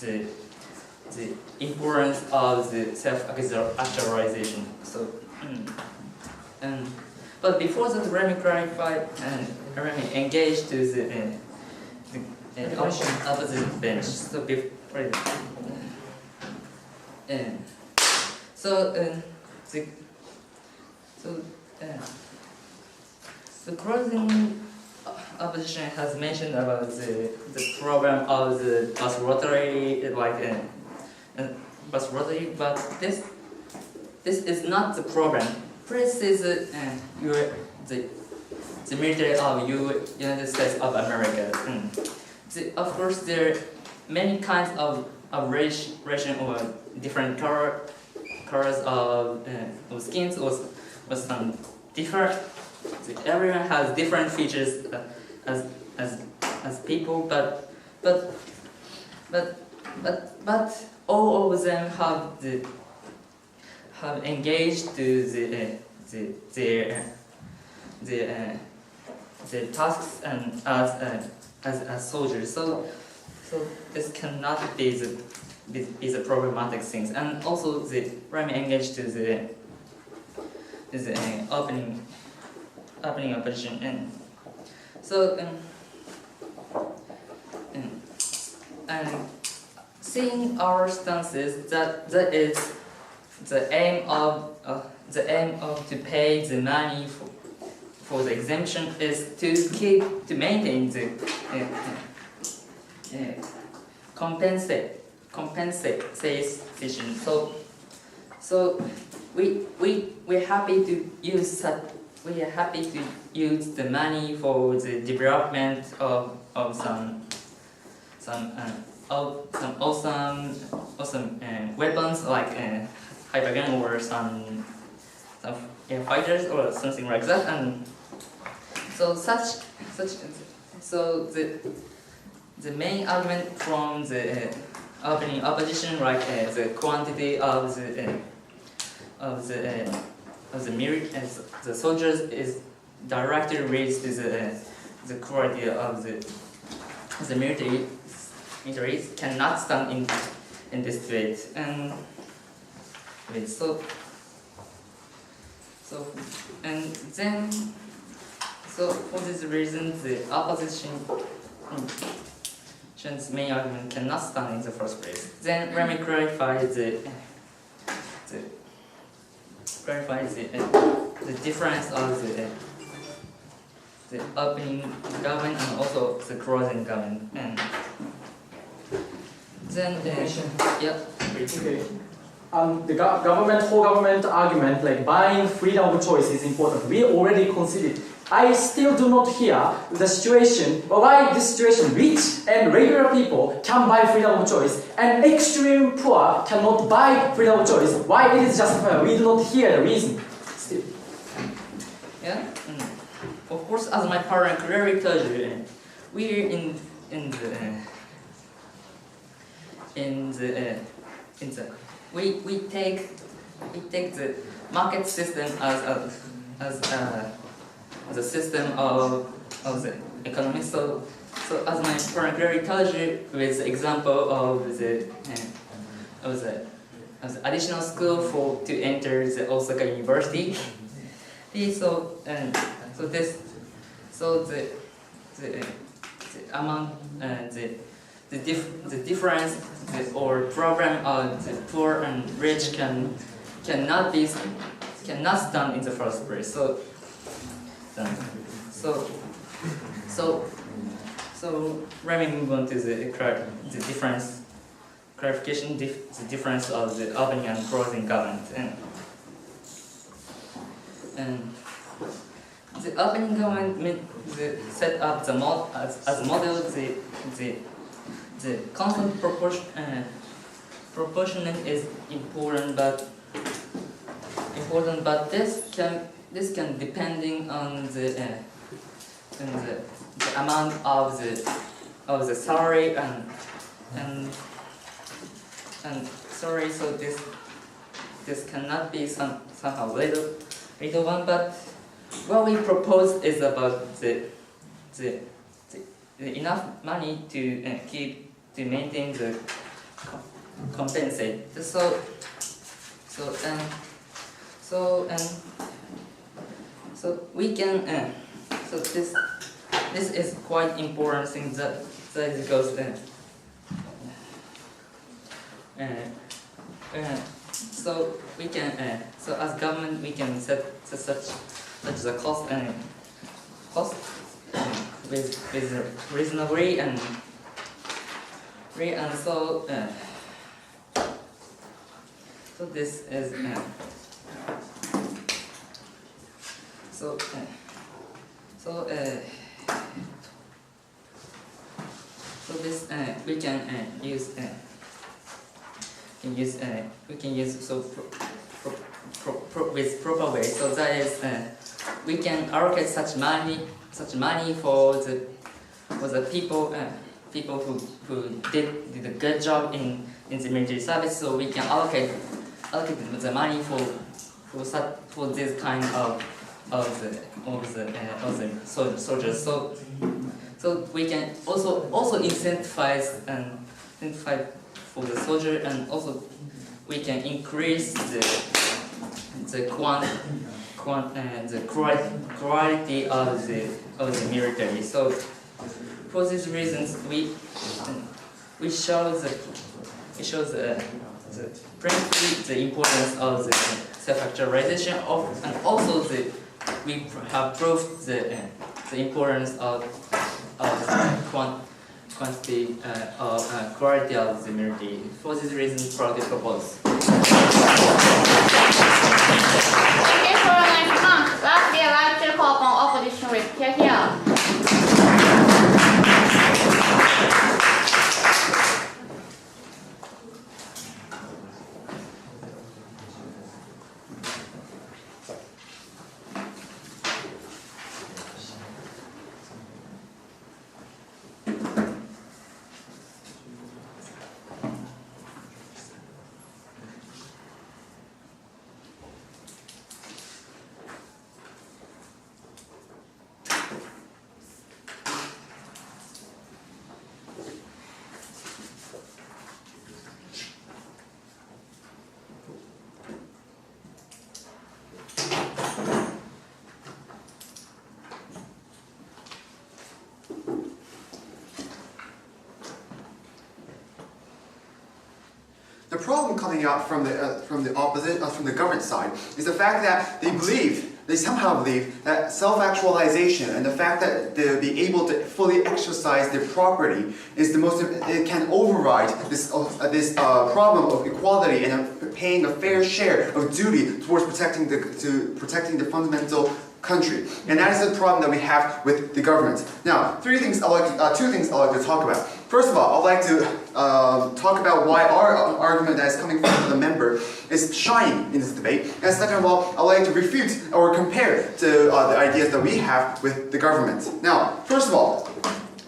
the importance of the self-actualization. So but before that, let me clarify and let me engage to the option of the bench. So before. So, the closing opposition has mentioned about the problem of the bus rotary, bus rotary, but this is not the problem. This is the military of United States of America. Of course, there are many kinds of ration or different colors of skins or some different. Everyone has different features as people, but all of them have engaged to their tasks and as soldiers. So this cannot be the problematic things. And also the Rami engaged to the opening opposition. And so and seeing our stances, that is the aim of to pay the money for the exemption is to maintain the compensation. So we're happy to use the money for the development of some awesome weapons like hypergun or some fighters or something like that. And so the main argument from the opening opposition, like the quantity of the soldiers, is directly related to the quality of the militaries cannot stand in this debate. And so for this reason, the opposition's main argument cannot stand in the first place. Then let me clarify the difference of the opening government and also the closing government. And then Okay. The whole government argument, like buying freedom of choice, is important. We already considered. I still do not hear the situation, why this situation, rich and regular people can buy freedom of choice, and extreme poor cannot buy freedom of choice. Why it is justified? We do not hear the reason. Still. Yeah. Of course, as my parent clearly told you, we're we take the market system as a system of the economy. So as my parent clearly told you, with the example of the additional school to enter the Osaka University. The amount the difference or problem of the poor and rich cannot stand in the first place. So let me move on to the clarification, the difference of the opening and closing government. And the opening government set up as model the constant proportionate is important, but this can depending on the amount of the salary and sorry. So this cannot be somehow little one, but what we propose is about the enough money to maintain the compensate. So we can so this is quite important thing that goes so we can so as government we can set such the cost with reasonably and so so this is so this we can use we can use so with proper way. So that is we can allocate such money for the people who did a good job in the military service. So we can allocate the money for this kind of the soldiers. So we can also incentivize for the soldier, and also we can increase the quality of the military. So for these reasons we show the principally the importance of the self-actualization and also we have proved the importance of quantity quality of the military. For this reason, proudly propose. Thank you for a nice remarks. Lastly, I'd like to call upon opposition with here. The problem coming out from the opposite from the government side is the fact that they somehow believe that self-actualization and the fact that they'll be able to fully exercise their property is the most. It can override this problem of equality and paying a fair share of duty towards protecting the fundamental country, and that is the problem that we have with the government. Now, two things I'd like to talk about. First of all, I'd like to talk about why our argument that is coming from the member is shining in this debate. And second of all, I'd like to refute or compare to the ideas that we have with the government. Now, first of all,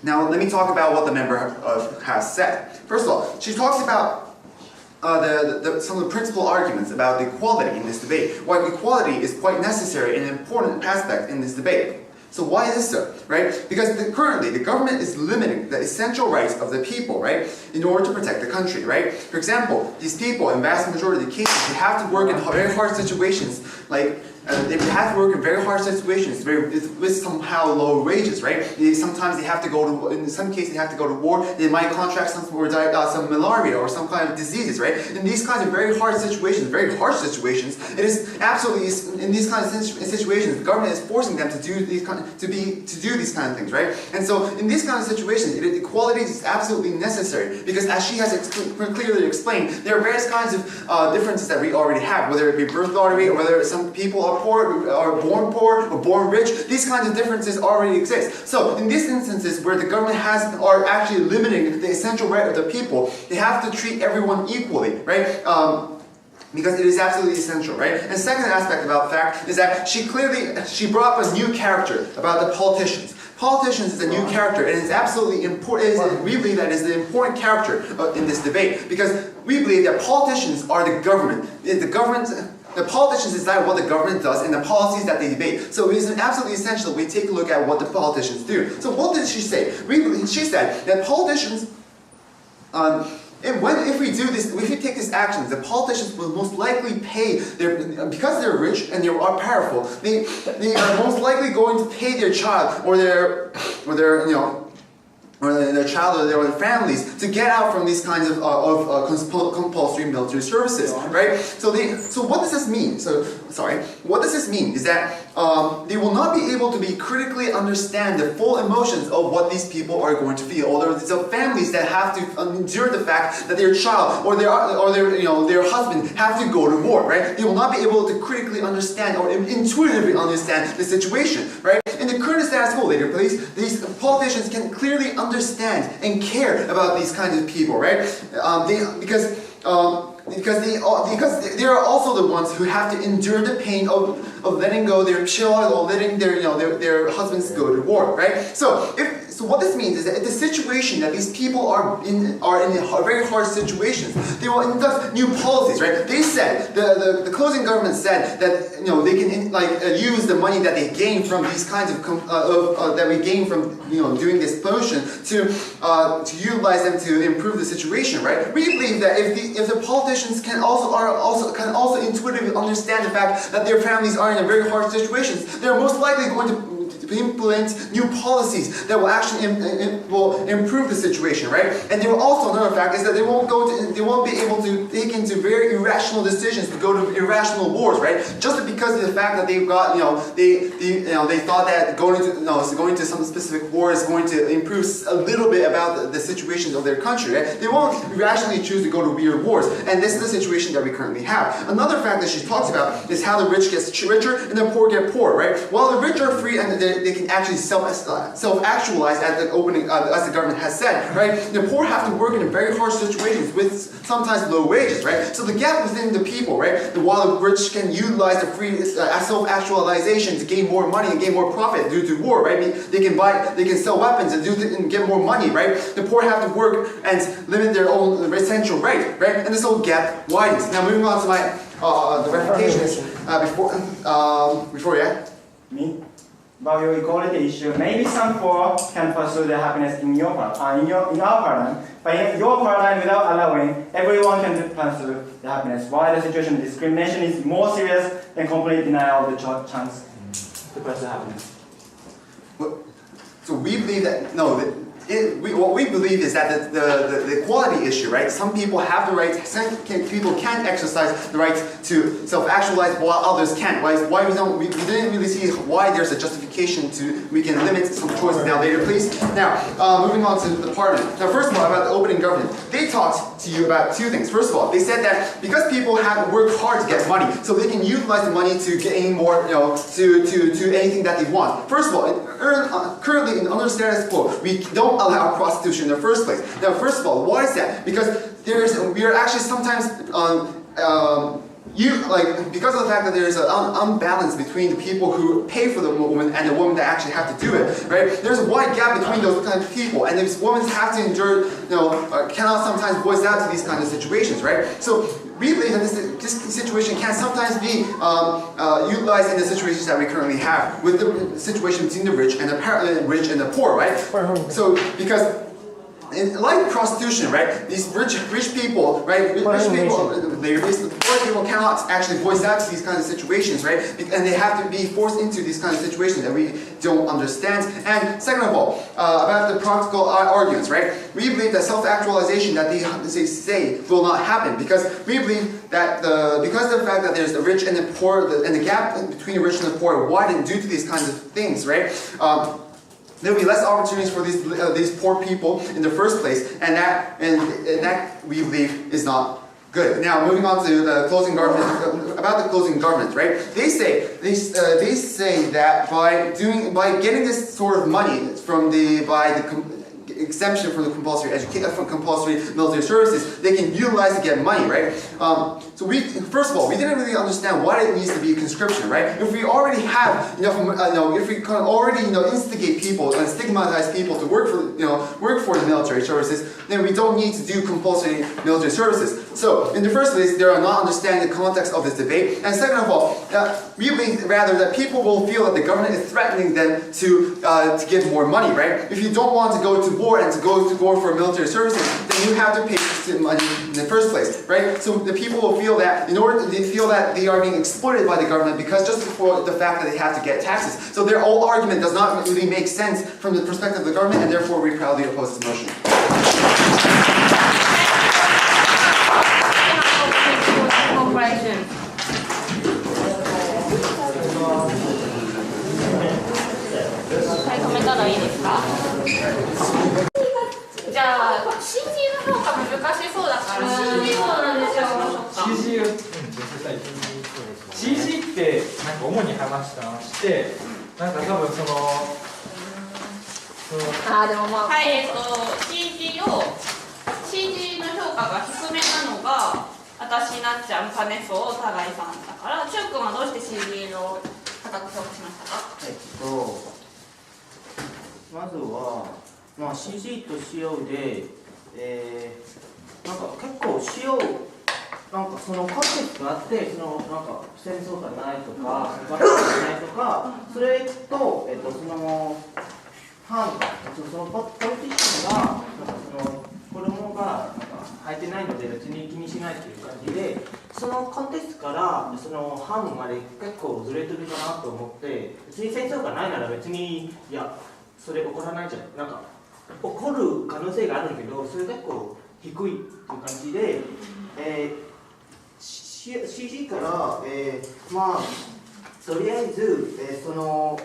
let me talk about what the member has said. First of all, she talks about some of the principal arguments about the equality in this debate. Why equality is quite necessary and an important aspect in this debate. So why is this so, right? Because currently the government is limiting the essential rights of the people, right, in order to protect the country, right? For example, these people, in vast majority of the cases, they have to work in very hard situations, like they have to work in very hard situations with somehow low wages, right? Sometimes they have to go to, in some cases they have to go to war, they might contract some malaria or some kind of diseases, right? In these kinds of very hard situations, very harsh situations, it is absolutely, in these kinds of situations, the government is forcing them to do these kind of things, right? And so in these kind of situations, equality is absolutely necessary because, as she has clearly explained, there are various kinds of differences that we already have, whether it be birth lottery or whether some people are poor, are born poor, or born rich. These kinds of differences already exist. So in these instances where the government are actually limiting the essential right of the people, they have to treat everyone equally, right? Because it is absolutely essential, right? And the second aspect about fact is that she brought up a new character about the politicians. Politicians is a new character, and it's absolutely important. We believe that is the important character in this debate because we believe that politicians are the government. The politicians decide what the government does and the policies that they debate. So it is absolutely essential we take a look at what the politicians do. So what did she say? She said that politicians, if we do this, if we take these actions, the politicians will most likely pay because they're rich and they are powerful. They are most likely going to pay their child or their or their child or their own families to get out from these kinds of compulsory military services, right? So what does this mean? What does this mean is that they will not be able to be critically understand the full emotions of what these people are going to feel, or there's families that have to endure the fact that their child or their husband have to go to war, right? They will not be able to critically understand or intuitively understand the situation, right? In the current status quo, later please, these politicians can clearly understand and care about these kinds of people, right? Because they are also the ones who have to endure the pain of letting go their child or letting their husbands go to war, right? So what this means is that the situation that these people are in very hard situations, they will induct new policies, right? They said the closing government said that they can use the money that they gain from these kinds of that we gain from doing this promotion to utilize them to improve the situation, right? We believe that if the politicians can also intuitively understand the fact that their families are in a very hard situations, they're most likely going to implement new policies that will actually will improve the situation, right? And there will also another fact is that they won't be able to take into very irrational decisions to go to irrational wars, right? Just because of the fact that they've got they thought that going to some specific war is going to improve a little bit about the situation of their country, right? They won't rationally choose to go to weird wars, and this is the situation that we currently have. Another fact that she talks about is how the rich gets richer and the poor get poor, right? While the rich are free and they can actually self-actualize as the government has said, right? The poor have to work in very harsh situations with sometimes low wages, right? So the gap within the people, right? While the rich can utilize the free self-actualization to gain more money and gain more profit due to war, right? They can sell weapons and get more money, right? The poor have to work and limit their own essential right? And this whole gap widens. Now moving on to my the refutations before Me? About your equality issue, maybe some poor can pursue their happiness in our paradigm, but in your paradigm, without allowing, everyone can pursue their happiness. Why the situation of discrimination is more serious than complete denial of the chance to pursue happiness? So we believe that what we believe is that the equality issue, right? Some people have the right, people can exercise the right to self-actualize while others can't. We didn't really see why there's a justification we can limit some choices. Now later please. Now, moving on to the parliament. Now first of all, about the opening government. They talked to you about two things. First of all, they said that because people have to work hard to get money, so they can utilize the money to gain more, to anything that they want. First of all, currently under status quo, we don't allow prostitution in the first place. Now, first of all, why is that? Because we are actually sometimes because of the fact that there's an unbalance between the people who pay for the woman and the women that actually have to do it, right? There's a wide gap between those kind of people, and these women have to endure, cannot sometimes voice out to these kinds of situations, right? So we believe that this situation can sometimes be utilized in the situations that we currently have with the situation between the rich and the poor, right? So because like prostitution, right? These rich people, right? Poor people cannot actually voice out to these kinds of situations, right? And they have to be forced into these kinds of situations that we don't understand. And second of all, about the practical arguments, right? We believe that self-actualization that they say will not happen because we believe that because of the fact that there's the rich and the poor, and the gap between the rich and the poor widened due to these kinds of things, right? There will be less opportunities for these poor people in the first place, and that we believe is not good. Now, moving on to the closing government, about the closing government, right? They say that by getting this sort of money by the exemption from the compulsory military services, they can utilize to get money, right? So first of all, we didn't really understand why it needs to be conscription, right? If we already have if we can already instigate people and stigmatize people to work for the military services, then we don't need to do compulsory military services. So in the first place, they are not understanding the context of this debate, and second of all, we believe rather that people will feel that the government is threatening them to give more money, right? If you don't want to go to war, war and to go for military services, then you have to pay money in the first place, right? So the people will feel that they are being exploited by the government because just for the fact that they have to get taxes. So their whole argument does not really make sense from the perspective of the government, and therefore we proudly oppose this motion.じゃあ CG の評価難しそうだから CG をなんでしょうか CG ってなんか主に話してなんか多分そのでもまあはい、CG の評価が低めなのが私、なっちゃん、カネソウ、タガイさんだからチュウ君はどうして CG の高く評価しましたか？まずは、CG とCO で、なんか結構 CO なんかそのコンテクトがあってなんか戦争がないとか、バトルがないとか、それと、その反そのポリティシャンがなんかその子供がなんか入ってないので別に気にしないっていう感じで、そのコンテストからその反まで結構ずれてるかなと思って、別に戦争がないなら別にいやそれ起こらないじゃん、なんか起こる可能性があるんだけど、それ結構低いっていう感じで、CG から、とりあえず、その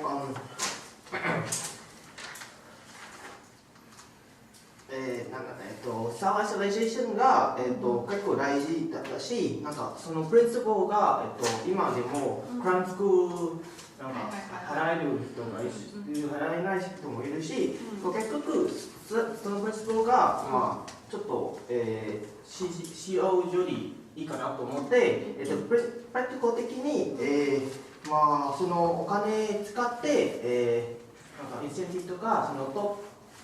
サーバーシャライゼーションが、結構大事だったし、なんかそのプリンシポが、今でもクラウンスクールなんか払える人がいるし、払えない人もいるし、結局そのプリンシポが、ちょっと、CO よりいいかなと思って、プラクティコ的に、そのお金使って、なんかインセンティブとかその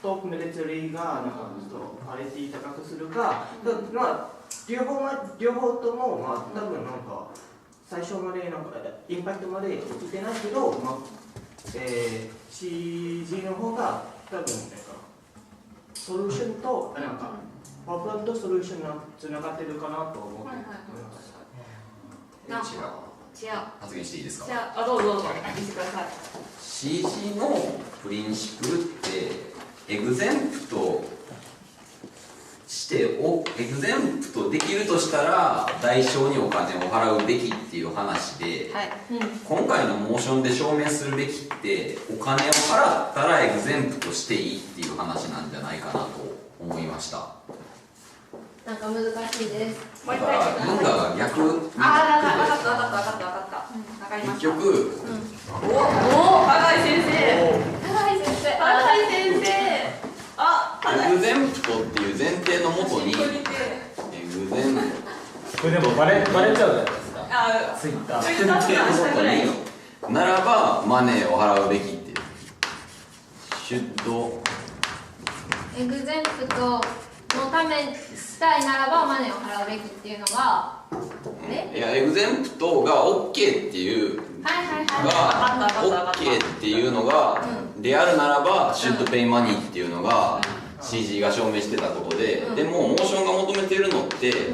トップミリタリーがなんかちょっとパレティ高くするか、両方とも、多分なんか最初までなんかインパクトまで起きてないけど、CG の方が多分なんかソリューションとなんかプロブレムとソリューションがつながってるかなと思って違う発言していいですか？どうぞ見せてください。 CG のプリンシプルってエグゼンプトしてエグゼンプトできるとしたら代償にお金を払うべきっていう話で、今回のモーションで証明するべきってお金を払ったらエグゼンプトしていいっていう話なんじゃないかなと思いました。なんか難しいです。だから文化が逆に分かった結局高井先生エグゼンプトっていう前提のもとにエグゼンプトこれでもバレちゃうじゃないですか。ツイッター前提のもとにならばマネーを払うべきっていうシュッドエグゼンプトのためしたいならばマネーを払うべきっていうのがいやエグゼンプトが OK っていうが OK っていうのがであるならばシュッドペイマニーっていうのが CG が証明してたところで、でもモーションが求めてるのって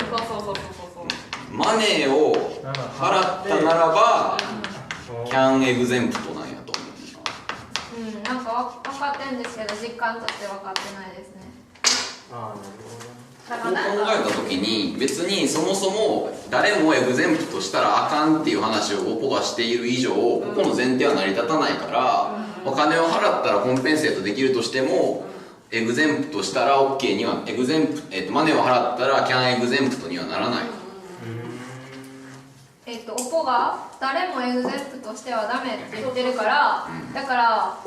マネーを払ったならばキャンエグゼンプトなんやと思う。なんか分かってるんですけど実感として分かってないですね。そう考えた時に別にそもそも誰もエグゼンプトしたらあかんっていう話をポがしている以上ここの前提は成り立たないから、お金を払ったらコンペンセートできるとしてもエグゼンプトしたら OK にはマネーを払ったらキャンエグゼンプトにはならない。オポが誰もエグゼンプトしてはダメって言ってるから、だから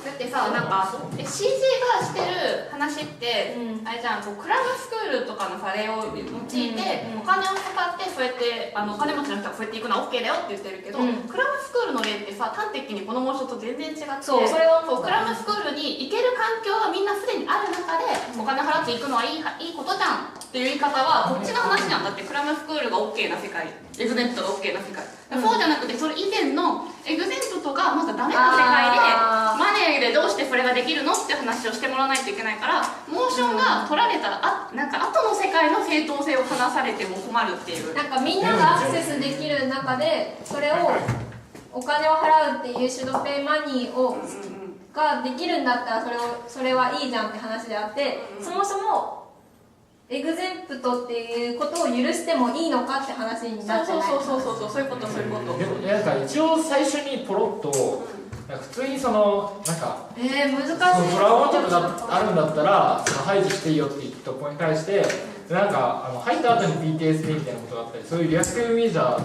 だってさ、なんか CG がしてる話って、あれじゃん、クラブスクールとかの例を用いて、お金を使ってそうやってお金持ちの人がそうやっていくのは OK だよって言ってるけど、クラブスクールの例ってさ、端的にこのモーションと全然違って、それをクラブスクールに行ける環境がみんなすでにある中で、お金払っていくのはいいことじゃんっていう言い方はこっちの話じゃん。だってクラブスクールが OK な世界、エグゼンプトが OK な世界、そうじゃなくてそれ以前のエグゼンプトがまだダメな世界でマネーネでどうしてそれができるのって話をしてもらわないといけないから、モーションが取られたなんか後の世界の正当性を話されても困るっていう。なんかみんながアクセスできる中でそれをお金を払うっていうシュドペイマニーをができるんだったらそれはいいじゃんって話であって、そもそもエグゼンプトっていうことを許してもいいのかって話になってない。そういうこと。でもなんか一応最初にポロッと普通にそのなんか難しい。トラウマとかがあるんだったらその排除していいよって言った子に対してなんか入った後に PTSD みたいなことがあったり、そういうリアクティブメジャー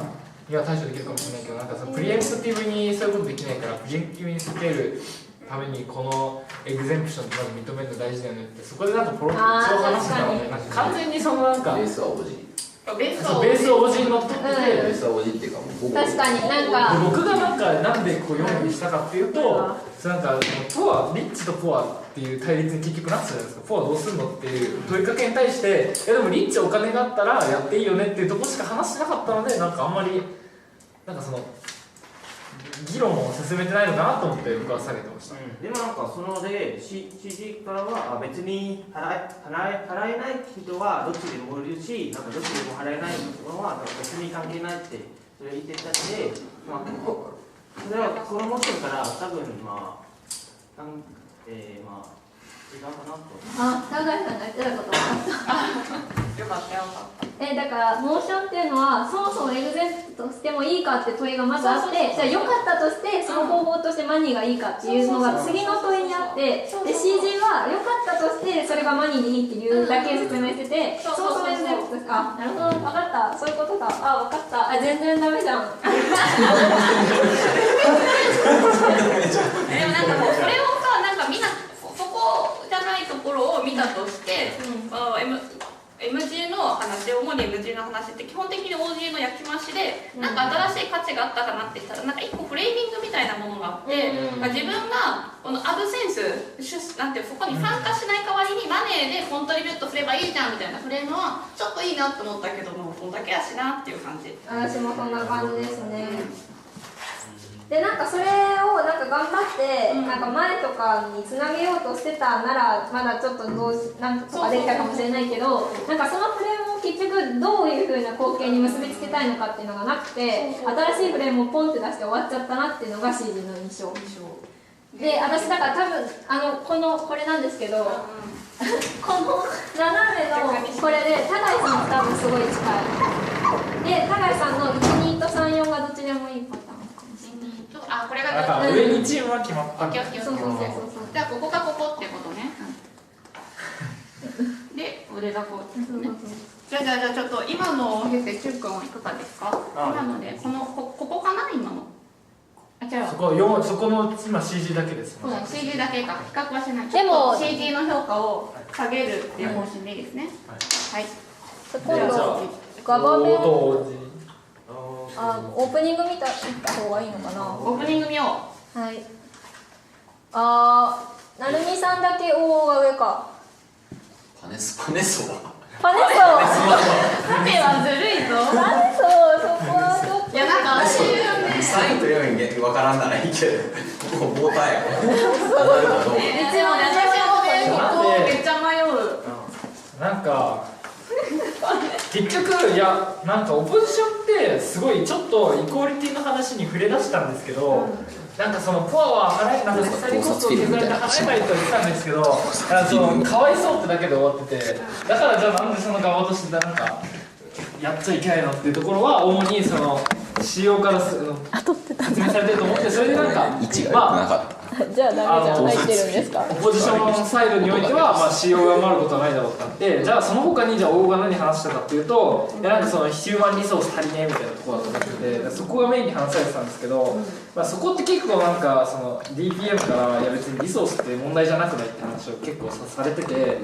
には対処できるかもしれないけど、なんかそのプリエンプティブにそういうことできないから、プリエンプティブにつけるためにこのエグゼンプションとか認めるの大事だよねって、そこでなんかポロッとそう話してたので、なんか完全にそのなんかベースはおじベースをおじに乗っ取ってて、ベースはおじっていうかもう確かになんか僕がなんでこう4にしたかっていうと、なんかリッチとポアっていう対立に結局なってたじゃないですか。ポアどうすんのっていう問いかけに対して、でもリッチお金があったらやっていいよねっていうところしか話してなかったので、なんかあんまりなんかその議論を進めてないのかなと思って僕は下げてました。でもなんかそので CG からは別に払えない人はどっちでもいるし、なんかどっちでも払えない人は別に関係ないってそれ言ってたんで、まあそれはこのモーションから多分違うかなと。高橋さんが言ってたこと分かった。よかった。だからモーションっていうのはそもそもエグゼンプトしてもいいかって問いがまずあって、じゃあ良かったとしてその方法としてマニーがいいかっていうのが次の問いにあって、で CG は良かったとしてそれがマニーでいいっていうだけ説明してて、そもそもエグゼンプトか、なるほど分かった、そういうことか、分かった、全然ダメじゃん。でもなんかもうそれをさ、なんかみんなそこじゃないところを見たとして、MG の話、主に MG の話って基本的に OG の焼き増しで、なんか新しい価値があったかなって言ったら、なんか一個フレーミングみたいなものがあって、自分がこのアブセンスなんてそこに参加しない代わりにマネーでコントリビュートすればいいじゃんみたいなフレームはちょっといいなって思ったけども、そんだけやしなっていう感じ。私もそんな感じですね。でなんかそれをなんか頑張ってなんか前とかにつなげようとしてたならまだちょっとなんとかできたかもしれないけど、なんかそのフレームを結局どういう風な光景に結びつけたいのかっていうのがなくて、新しいフレームをポンって出して終わっちゃったなっていうのが CG の印象で、私だから多分これなんですけど、この斜めのこれで高井さんと多分すごい近いで、高井さんの12と34がどっちでもいいパターン。これがなんか上にチームは決まった。そう。じゃあここがここっていうことね。で腕がこう。じゃあちょっと今のを経て中君はいかがですか？今のでここかな今の。そこの今 CG だけです。そう CG だけか比較はしない。でも CG の評価を下げるっていう方針でいいですね。はい。今度ガバメンオープニング見た方がいいのかな。オープニング見よう。はい。なるみさんだけ大が上か。パネソパネソパネはずるいぞ。パネソそこはちょっと。いやなんか私サインと4円分からんならいいけど、もう棒体やから。一応私もねここめっちゃ迷う。なんか結局なんかオポジションってすごいちょっとイコーリティの話に触れ出したんですけど、なんかそのポアは払えなんか実際にコストを削られて払えないと言ってたんですけど、かわいそうってだけで終わってて、だからじゃあなんでその側としてなんかやっちゃいけないのっていうところは主にその仕様から説明されてると思って、それでなんかじゃあダメじゃん入ってるんですか。オポジションサイドにおいては仕様が上回ることはないだろうってなって、じゃあその他に大が何話したかっていうと、なんかそのヒューマンリソース足りねえみたいなところだと思ってて、そこがメインに話されてたんですけど、そこって結構なんかその DPM から別にリソースって問題じゃなくないって話を結構されてて、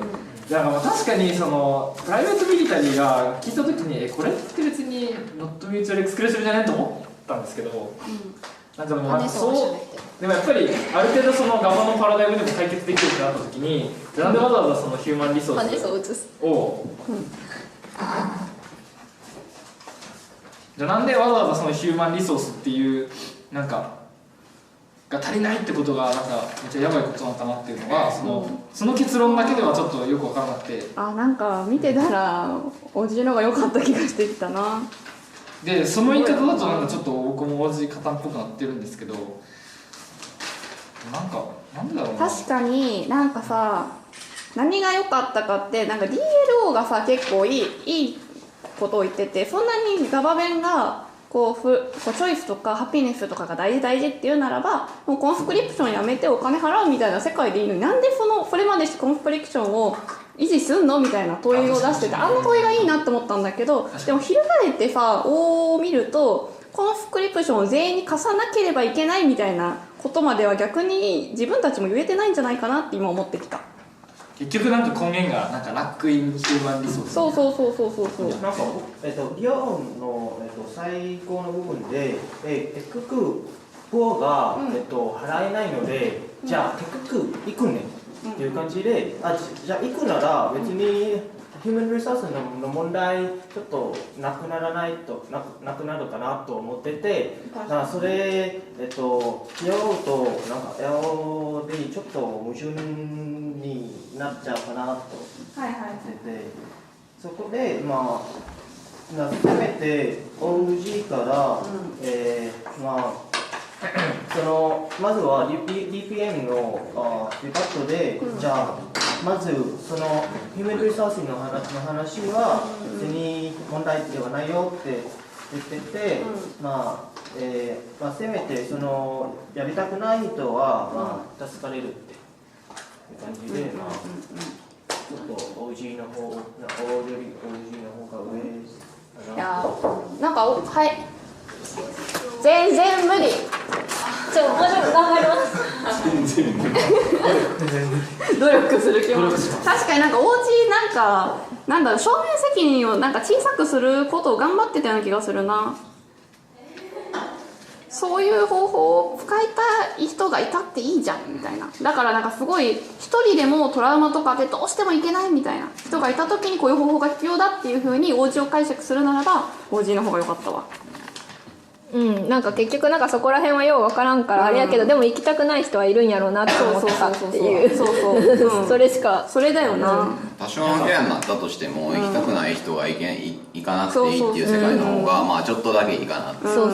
確かにそのプライベートミリタリーが聞いた時にこれって別にノットミューチュアルエクスクルーシブじゃないと思ったんですけど、なんかでもでもやっぱりある程度そのガバのパラダイムでも解決できるってなった時に、なんでわざわざそのヒューマンリソースをじゃあなんでわざわざそのヒューマンリソースっていうなんかが足りないってことがなんかめっちゃやばいことなのかなっていうのがその結論だけではちょっとよく分からなくて、なんか見てたらおじの方が良かった気がしてきたな。でその言い方だとなんかちょっと僕もおじ方っぽくなってるんですけど、なんでだろうな。確かになんかさ、何が良かったかってなんか DLO がさ結構いいことを言ってて、そんなにガバ弁がこうチョイスとかハピネスとかが大事っていうならば、もうコンスクリプションやめてお金払うみたいな世界でいいのに、なんでそれまでコンスクリプションを維持すんのみたいな問いを出してて、あんな問いがいいなって思ったんだけど、でも翻ってさを見るとコンスクリプションを全員に貸さなければいけないみたいなことまでは逆に自分たちも言えてないんじゃないかなって今思ってきた。結局なんか根源がなんかラックインヒューマンリソース。そう。なんかリオンの最後の部分で結局ポアが払えないので、じゃあ結局行くねっていう感じで、じゃあ行くなら別にヒューマンリソースの問題ちょっとなくなるかなと思ってて、それリオとなんかエオでちょっと矛盾になっちゃうかなと思ってて、そこでせめて OG から、まずは DPM のデパットで、じゃあまずそのヒューマンリソースの話は別に問題ではないよって言ってて、せめてそのやりたくない人は助かれるっていう感じで、ちょっと OG の方が上かな。いやなんかはい全然無理。もうちょっと頑張ります。努力する気持ち。確かになんか OG なんだろう、正面責任をなんか小さくすることを頑張ってたような気がするな。そういう方法を使いたい人がいたっていいじゃんみたいな。だからなんかすごい一人でもトラウマとかでどうしてもいけないみたいな人がいた時にこういう方法が必要だっていう風に OG を解釈するならば OG の方が良かったわ。なんか結局なんかそこら辺はようわからんからあれやけど、でも行きたくない人はいるんやろうなって思ったっていう、それしか、それだよな。多少の部屋になったとしても行きたくない人が行かなくていいっていう世界の方がちょっとだけいいかなって。そう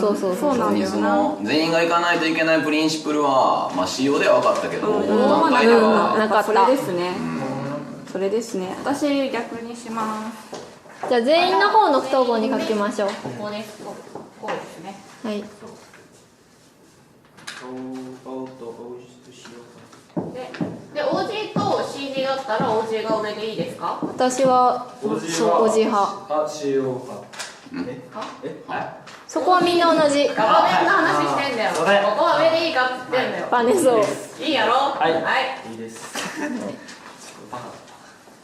なんだよな。全員が行かないといけないプリンシプルは仕様では分かったけど、段階ではなんかそれですね。それですね。私逆にします。じゃあ全員の方の不統合に書きましょう。ここです。こうですね。はい。で OG と CG だったら OG が上でいいですか？私は OG 派。CO 派。そこはみんな同じ。ガバメンの話してんだよ。ここは上でいいかって言ってんだよ。バネそういいやろ？はい。いいです。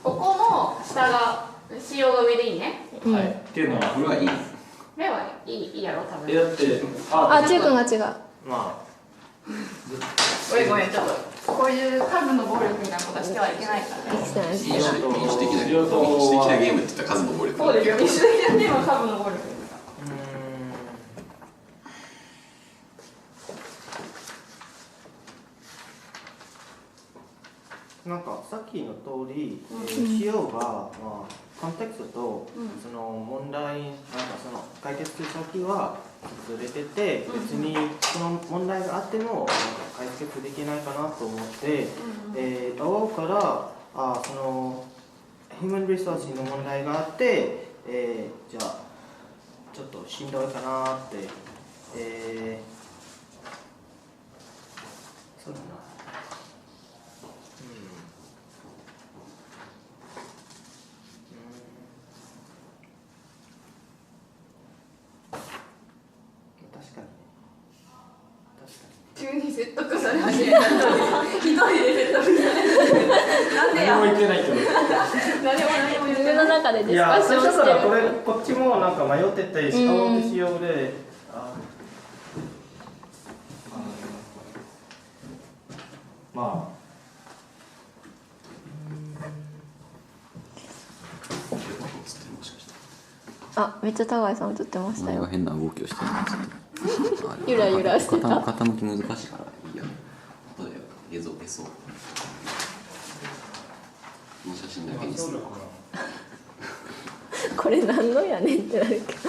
ここの下が CO が上でいいね。はい。っていうのはこれはいい。これはいいやろ多分。だってチュウ君が違う。ごめんちょっとこういう数の暴力みたいなことしてはいけないからね。民主的なゲームって言ったら数の暴力。そうですよ。民主的なゲームは数の暴力。なんかさっきの通り、CO がコンテクストとその問題なんかその解決する先はずれてて、別にその問題があってもなんか解決できないかなと思って、青からそのヒューマンリソースの問題があって、じゃあちょっとしんどいかなって、そうだな。急に説得され始めた。一人で説得されなんでや。何も言ってないけど。何も言ってない。自分の中でディスカッションしてる。こっちもなんか迷ってて、青と塩で。めっちゃ田貝さん映ってましたよ。変な動きをしてるんですけど。ゆらゆらしてた。傾き難しいからいいや。映像消そう。この写真だけにする。これ何のやねんってなるけど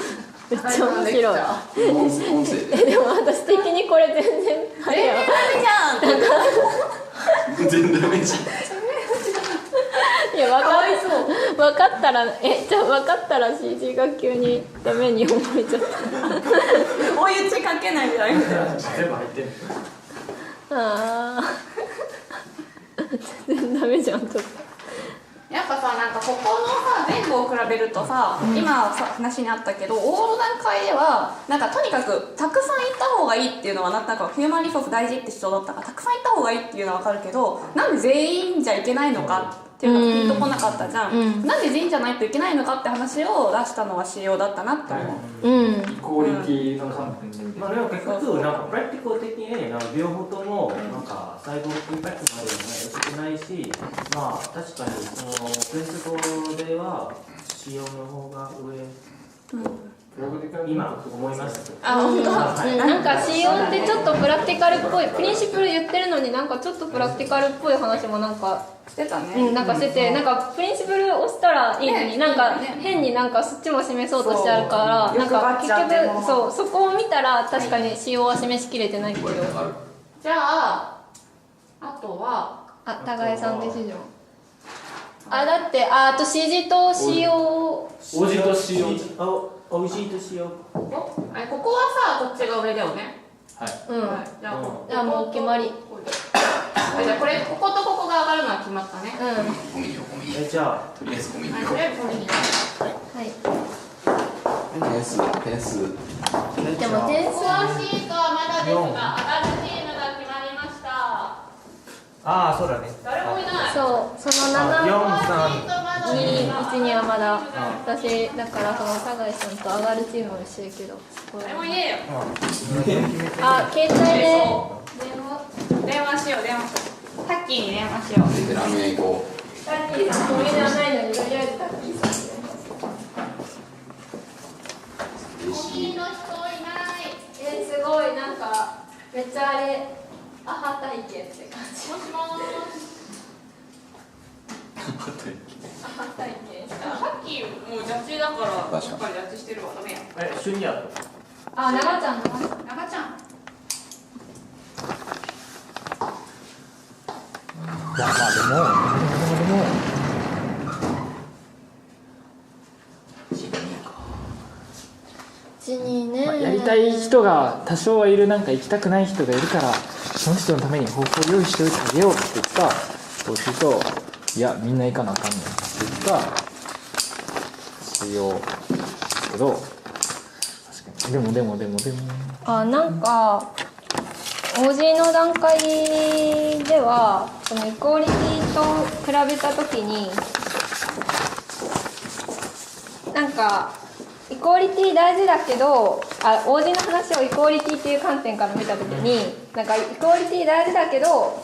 めっちゃ面白い。音声で。でも私的にこれ全然あれやわ。全然ダメじゃん。いや分かったらじゃあ分かったら CG が急にダメに思えちゃった。追い打ちかけないじゃないですか。全部入ってる。ああ全然ダメじゃんちょっと。やっぱさ、なんかここのさ前後を比べるとさ、今さ話にあったけど、大の段階ではなんかとにかくたくさん行った方がいいっていうのはなんかヒューマンリソース大事って主張だったからたくさん行った方がいいっていうのは分かるけど、なんで全員じゃいけないのかっていうのがピンとこなかったじゃん、なんで全員じゃないといけないのかって話を出したのは仕様だったなって思う。イコーリティの観点で見て、まあでも結局なんかプラクティコル的になんか両方ともなんか細胞インパクトまでは薄くないし、まあ確かにそのプリンシポルでは仕様の方が上、今思いましたけど。なんか C4 ってちょっとプラクティカルっぽい、プリンシプル言ってるのになんかちょっとプラクティカルっぽい話もなんかしてたね。なんかしてて、なんかプリンシプル押したらいいのに、なんか変になんかそっちも示そうとしてあるから、なんか結局そこを見たら確かに C4 は示しきれてないけど。じゃああとは高江さんデシジョン。だってあと CG と CO。オジと CO。おいしいとしよう。ここはさこっちが上だよね。はい。じゃあもう決まり。じゃあこれこことここが上がるのは決まったね。じゃあとりあえずゴミに。とりあえずゴミに。点数。でも点数詳しいかはまだですが、上がるチームが決まりました。ああそうだね。誰もいない。そう、その7、4、3、2、1にはまだ私だからその酒井さんと上がるチームを一緒やけど。誰もいねえよ。携帯で電話しよう電話。タッキーに電話しよう。ラーメン行こう。タッキーさん、お店はないのにとりあえずタッキーさんで。次の人いない。すごいなんかめっちゃあれアハ体験って感じ。もしもーし。アハ体験した。タッキーもうジャッジだからやっぱりジャッジしてるわダメや。一緒にやった。長ちゃん。長ちゃん。まあでもやりたい人が多少はいる、なんか行きたくない人がいるからその人のために方法を用意しておいてあげようって言ったそうすると、いやみんな行かなあかんねんって言った仕様ですけど、確かにでもなんか OG の段階ではそのイコーリティと比べた時になんかイコーリティ大事だけど、OG の話をイコーリティっていう観点から見た時に、なんかイコーリティ大事だけど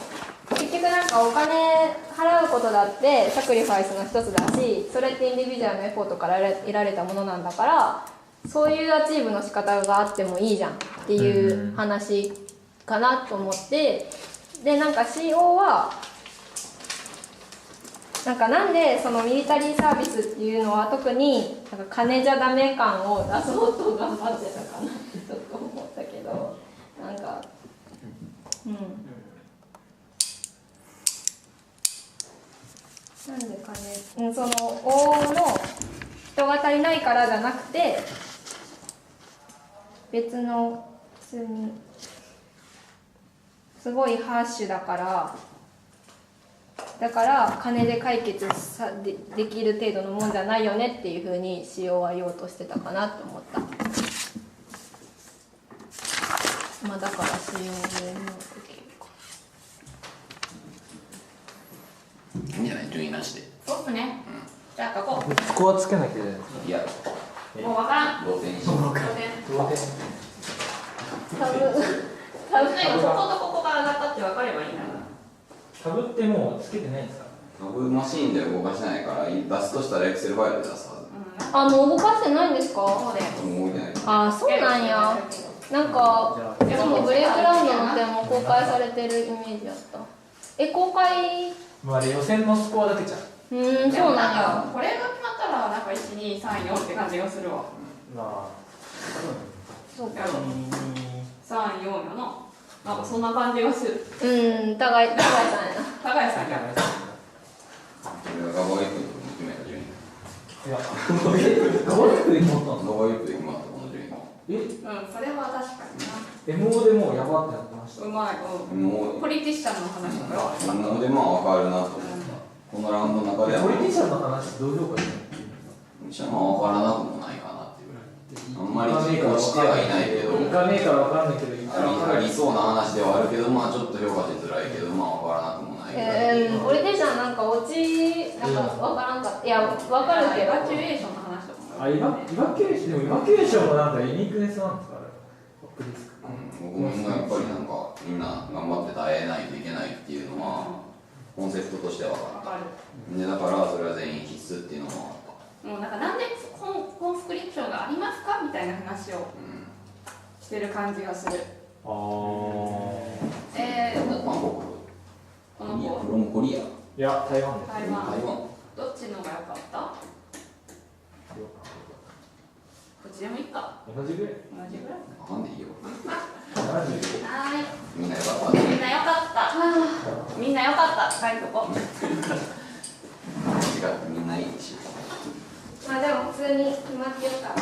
結局なんかお金払うことだってサクリファイスの一つだし、それってインディビジュアルのエフォートから得られたものなんだから、そういうアチーブの仕方があってもいいじゃんっていう話かなと思って、でなんか CO はなんでそのミリタリーサービスっていうのは特になんか金じゃダメ感を出そうと頑張ってたかなってちょっと思ったけど、なんかなんで金、その王の人が足りないからじゃなくて別の普通にすごいハッシュだから金で解決できる程度のもんじゃないよねっていうふうに仕様は言おうとしてたかなと思った。だから仕様でいいんじゃない順位なしで。そうっすね。じゃあ書こう。スコアつけなきゃいけない。いや。もうわからん。同点し。多分こことここが上がったって分かればいいんだな。タブってもうつけてないんですか？タブマシーンで動かしてないから出すとしたら Excel ファイルで出すはず。もう動かしてないんですか？もう動いてない。そうなんや。なんかいつもブレイクラウンドの点も公開されてるイメージやった。公開まあ予選のスコアだけじゃん。そうなんや。これが決まったらなんか1,2,3,4って感じがするわ。まあそうか。3,4よな。なんかそんな感じがする。高井さんやな。高井さんや。俺がガバイクで決めた順位。いや、ガバイクで決まったの？ガバイクで決まったこの順位。それは確かにな。MO でもうやばってなってました。うまい。ポリティシャンの話とかは。MO でまあ分かるなと思った。このラウンドの中では。ポリティシャンの話どう評価してるの？じゃあまあ分からなくもないかなっていう。あんまり落ちてはいないけど。行かねえから分かんないけど、ありそうな話ではあるけど、まあちょっと評価しづらいけど、まあ分からなくもない。ポリティシャンなんか落ちなんか分からんかった。いや分かるけど。エバチュエーションの話とか。イバキュエーション、でもイバキュエーションもなんかユニークネスなんですかね。僕もやっぱりなんかみんな頑張って耐えないといけないっていうのはコンセプトとしては分かった。でだからそれは全員必須っていうのもあった。もうなんでコンスクリプションがありますかみたいな話をしてる感じがする。韓国。この子。フロムコリア。いや、台湾です。台湾。どっちのが良かった？どっちでもいいか。同じぐらい。同じぐらい。わかんないよ。はい。みんなよかったね。みんなよかった。みんなよかった。書いとこう。違う、みんないいし。まあでも普通に決まってよかった。